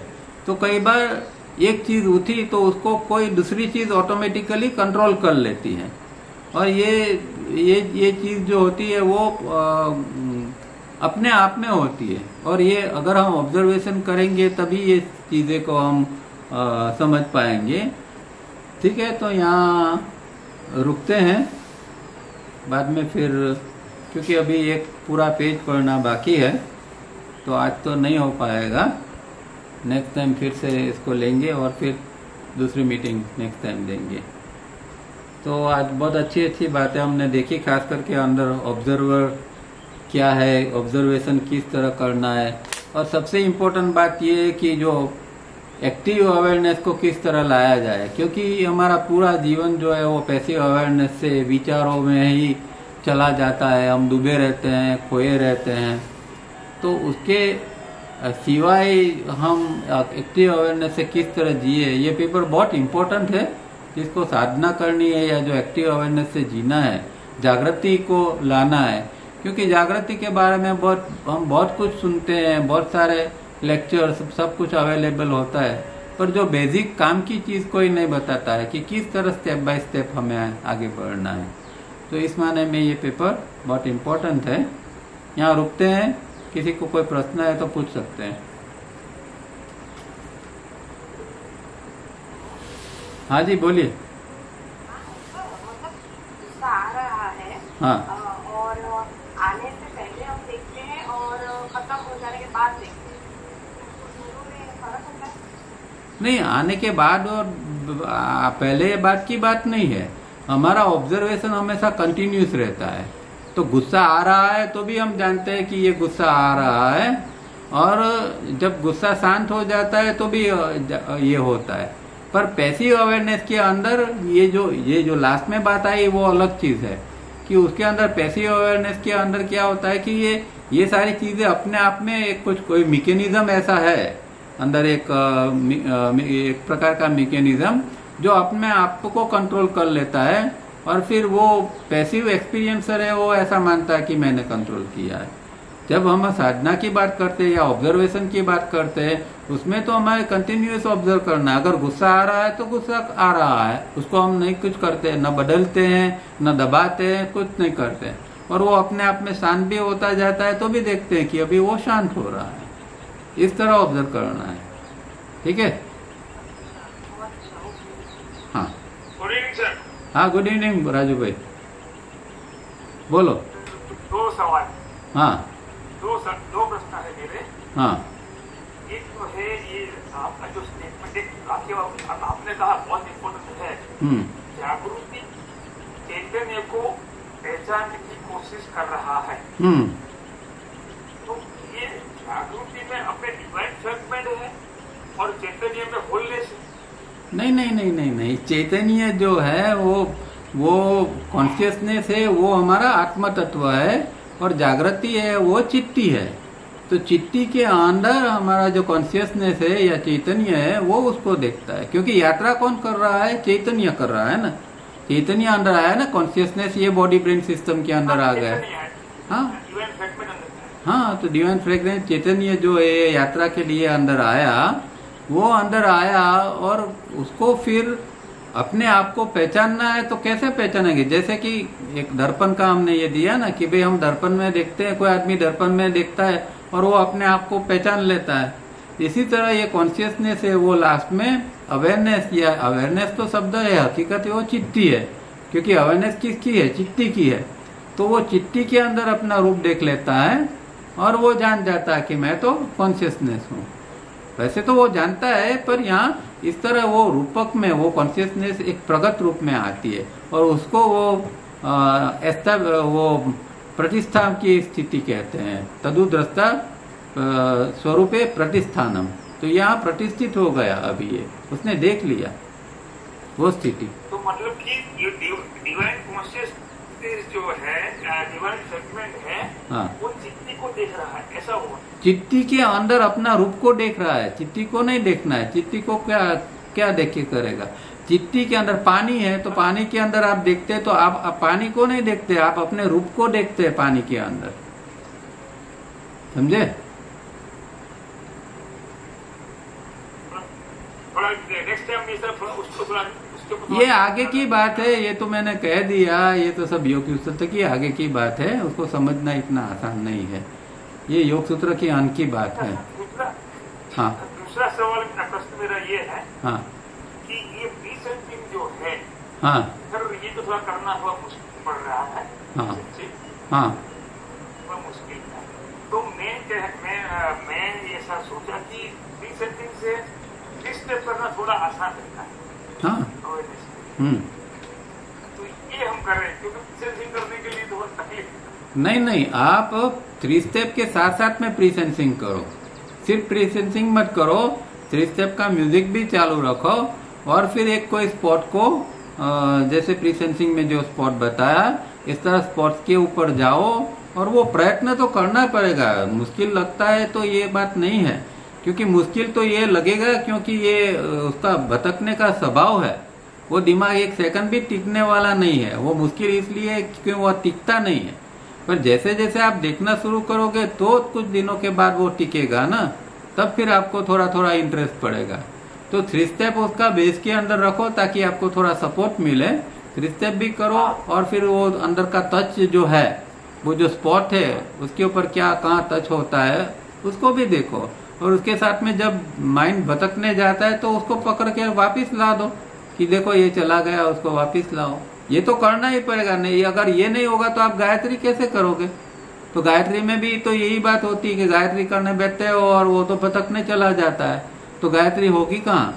तो कई बार एक चीज उठी तो उसको कोई दूसरी चीज ऑटोमेटिकली कंट्रोल कर लेती है, और ये चीज जो होती है वो अपने आप में होती है, और ये अगर हम ऑब्जर्वेशन करेंगे तभी ये चीजें को हम समझ पाएंगे। ठीक है, तो यहाँ रुकते हैं, बाद में फिर क्योंकि अभी एक पूरा पेज पढ़ना बाकी है तो आज तो नहीं हो पाएगा, नेक्स्ट टाइम फिर से इसको लेंगे और फिर दूसरी मीटिंग नेक्स्ट टाइम देंगे। तो आज बहुत अच्छी अच्छी बातें हमने देखी, खास करके अंदर ऑब्जर्वर क्या है, ऑब्जर्वेशन किस तरह करना है, और सबसे इम्पोर्टेंट बात ये है कि जो एक्टिव अवेयरनेस को किस तरह लाया जाए, क्योंकि हमारा पूरा जीवन जो है वो पैसिव अवेयरनेस से विचारों में ही चला जाता है, हम डूबे रहते हैं, खोए रहते हैं। तो उसके सिवाय हम एक्टिव अवेयरनेस से किस तरह जिए, ये पेपर बहुत इम्पोर्टेंट है, जिसको साधना करनी है या जो एक्टिव अवेयरनेस से जीना है, जागृति को लाना है। क्योंकि जागृति के बारे में हम बहुत कुछ सुनते हैं, बहुत सारे लेक्चर सब कुछ अवेलेबल होता है, पर जो बेसिक काम की चीज कोई नहीं बताता है कि किस तरह स्टेप बाय स्टेप हमें आगे बढ़ना है। तो इस माने में ये पेपर बहुत इम्पोर्टेंट है। यहाँ रुकते हैं, किसी को कोई प्रश्न है तो पूछ सकते हैं। हाँ जी बोलिए।
आ रहा है,
हाँ,
और आने से पहले हम देख
नहीं, आने के बाद और पहले बात की बात नहीं है। हमारा ऑब्जर्वेशन हमेशा कंटिन्यूस रहता है। तो गुस्सा आ रहा है तो भी हम जानते हैं कि ये गुस्सा आ रहा है, और जब गुस्सा शांत हो जाता है तो भी ये होता है। पर पैसिव अवेयरनेस के अंदर ये जो लास्ट में बात आई वो अलग चीज है कि उसके अंदर पैसिव अवेयरनेस के अंदर क्या होता है कि ये सारी चीजें अपने आप में एक कोई मैकेनिज्म ऐसा है अंदर, एक प्रकार का मैकेनिज्म जो अपने आप को कंट्रोल कर लेता है, और फिर वो पैसिव एक्सपीरियंसर है, वो ऐसा मानता है कि मैंने कंट्रोल किया है। जब हम साधना की बात करते हैं या ऑब्जर्वेशन की बात करते हैं, उसमें तो हमें कंटिन्यूअस ऑब्जर्व करना है। अगर गुस्सा आ रहा है तो गुस्सा आ रहा है, उसको हम नहीं कुछ करते, न बदलते हैं, न दबाते हैं, कुछ नहीं करते, और वो अपने आप में शांत भी होता जाता है, तो भी देखते हैं कि अभी वो शांत हो रहा है। इस तरह ऑब्जर्व करना है। ठीक है? हाँ,
गुड इवनिंग सर।
हाँ, गुड इवनिंग राजू भाई, बोलो।
दो सवाल।
हाँ,
दो प्रश्न है मेरे।
हाँ,
एक तो है ये आपका जो स्टेटमेंट आपने कहा बहुत इम्पोर्टेंट है, जागृति चैतन्य को पहचानने की कोशिश कर रहा है। तो ये जागृति में अपने डिवाइन फ्रेगमेंट है और चैतन्य में होलनेस है।
नहीं, चैतन्य जो है वो कॉन्शियसनेस है, वो हमारा आत्म तत्व है, और जागृति है वो चित्ती है। तो चित्ती के अंदर हमारा जो कॉन्शियसनेस है या चैतन्य है वो उसको देखता है, क्योंकि यात्रा कौन कर रहा है? चैतन्य कर रहा है ना। चैतन्य अंदर आया ना, कॉन्शियसनेस ये बॉडी ब्रेन सिस्टम के अंदर आ गया। हाँ, तो डिवाइन फ्रेगनेंस चैतन्य जो है यात्रा के लिए अंदर आया, वो अंदर आया, और उसको फिर अपने आप को पहचानना है। तो कैसे पहचानेंगे? जैसे कि एक दर्पण का हमने ये दिया ना कि भाई हम दर्पण में देखते हैं, कोई आदमी दर्पण में देखता है और वो अपने आप को पहचान लेता है। इसी तरह ये कॉन्शियसनेस है, वो लास्ट में अवेयरनेस, या अवेयरनेस तो शब्द है, हकीकत है वो चित्ती है, क्योंकि अवेयरनेस किसकी है? चित्ती की है। तो वो चित्ती के अंदर अपना रूप देख लेता है, और वो जान जाता है कि मैं तो कॉन्शियसनेस हूँ। वैसे तो वो जानता है, पर यहाँ इस तरह वो रूपक में वो कॉन्शियसनेस एक प्रगत रूप में आती है, और उसको वो प्रतिष्ठा की स्थिति कहते हैं। तदुद्रष्टा स्वरूपे प्रतिष्ठानम। तो यहाँ प्रतिष्ठित हो गया, अभी ये उसने देख लिया वो स्थिति।
तो मतलब कि ये डिवाइन कॉन्शियसनेस जो है, डिवाइन सेगमेंट है,
हाँ,
वो चित्ती को देख रहा है, ऐसा हुआ?
चित्ती के अंदर अपना रूप को देख रहा है, चित्ती को नहीं देखना है। चित्ती को क्या देख के करेगा? चित्ती के अंदर पानी है, तो पानी के अंदर आप देखते हैं, तो आप पानी को नहीं देखते, आप अपने रूप को देखते हैं पानी के अंदर। समझे? ये आगे की बात है, ये तो मैंने कह दिया, ये तो सब योग सूत्र की आगे की बात है, उसको समझना इतना आसान नहीं है। ये योग सूत्र की अंत की बात है। हाँ,
दूसरा सवाल का प्रश्न मेरा ये है,
हाँ,
कि ये प्रीसेंसिंग जो है,
हाँ,
सर ये तो थोड़ा करना थोड़ा मुश्किल पड़ रहा है।
हाँ, हाँ,
थोड़ा मुश्किल है। तो मैं ऐसा सोचा कि प्रीसेंसिंग से 3 स्टेप करना थोड़ा आसान रहता है।
हाँ,
तो ये हम कर रहे हैं, क्योंकि प्रीसेंसिंग करने के लिए बहुत तकलीफ।
नहीं, आप 3 स्टेप के साथ साथ में प्री सेंसिंग करो। सिर्फ प्री सेंसिंग मत करो, 3 स्टेप का म्यूजिक भी चालू रखो, और फिर एक कोई स्पॉट को जैसे प्री सेंसिंग में जो स्पॉट बताया, इस तरह स्पॉट के ऊपर जाओ, और वो प्रयत्न तो करना पड़ेगा। मुश्किल लगता है तो ये बात नहीं है, क्योंकि मुश्किल तो ये लगेगा, क्योंकि ये उसका भटकने का स्वभाव है। वो दिमाग एक सेकंड भी टिकने वाला नहीं है। वो मुश्किल इसलिए क्योंकि वो टिकता नहीं है, पर जैसे जैसे आप देखना शुरू करोगे तो कुछ दिनों के बाद वो टिकेगा ना, तब फिर आपको थोड़ा थोड़ा इंटरेस्ट पड़ेगा। तो 3 स्टेप उसका बेस के अंदर रखो, ताकि आपको थोड़ा सपोर्ट मिले। 3 स्टेप भी करो, और फिर वो अंदर का टच जो है, वो जो स्पॉट है उसके ऊपर क्या कहाँ टच होता है उसको भी देखो, और उसके साथ में जब माइंड भटकने जाता है तो उसको पकड़ के वापिस ला दो कि देखो ये चला गया, उसको वापिस लाओ। ये तो करना ही पड़ेगा। नहीं, अगर ये नहीं होगा तो आप गायत्री कैसे करोगे? तो गायत्री में भी तो यही बात होती है कि गायत्री करने बैठते हो और वो तो भटकने चला जाता है, तो गायत्री होगी कहाँ?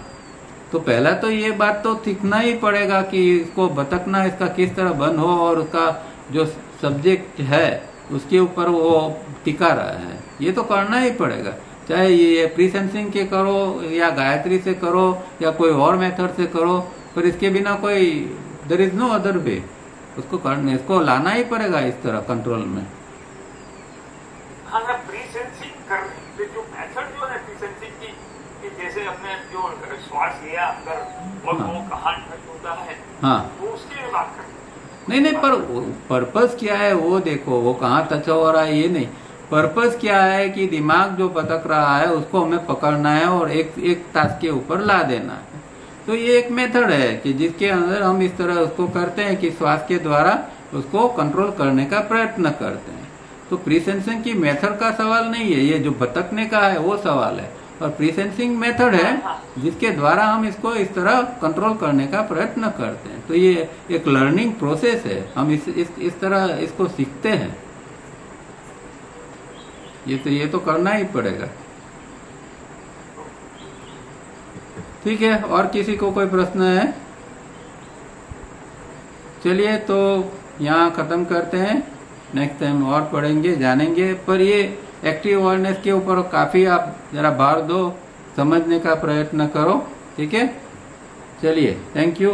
तो पहला तो ये बात तो सीखना ही पड़ेगा कि इसको भटकना इसका किस तरह बंद हो और उसका जो सब्जेक्ट है उसके ऊपर वो टिका रहा है, ये तो करना ही पड़ेगा। चाहे ये प्री सेंसिंग के करो या गायत्री से करो या कोई और मेथड से करो, पर इसके बिना कोई there is no other way. उसको करने इसको लाना ही पड़ेगा इस तरह कंट्रोल में।
हाँ, प्री सेंसिंग करने जो मेथड जो है प्री सेंसिंग की, कि जैसे हमने जो श्वास लिया अंदर और वो कहाँ टच होता है,
हाँ,
वो उसकी भी बात करते
नहीं, पर पर्पस क्या है वो देखो, वो कहाँ टच हो रहा है ये नहीं, पर्पस क्या है कि दिमाग जो भटक रहा है उसको हमें पकड़ना है और एक टास्क के ऊपर ला देना है। तो ये एक मेथड है कि जिसके अंदर हम इस तरह उसको करते हैं कि श्वास के द्वारा उसको कंट्रोल करने का प्रयत्न करते हैं। तो प्री सेंसिंग की मेथड का सवाल नहीं है, ये जो भटकने का है वो सवाल है। और प्री सेंसिंग मेथड है जिसके द्वारा हम इसको इस तरह कंट्रोल करने का प्रयत्न करते हैं। तो ये एक लर्निंग प्रोसेस है, हम इस तरह इसको सीखते हैं। ये तो करना ही पड़ेगा। ठीक है, और किसी को कोई प्रश्न है? चलिए तो यहाँ खत्म करते हैं, नेक्स्ट टाइम और पढ़ेंगे जानेंगे। पर ये एक्टिव अवेयरनेस के ऊपर काफी आप जरा भार दो, समझने का प्रयत्न करो। ठीक है, चलिए, थैंक यू।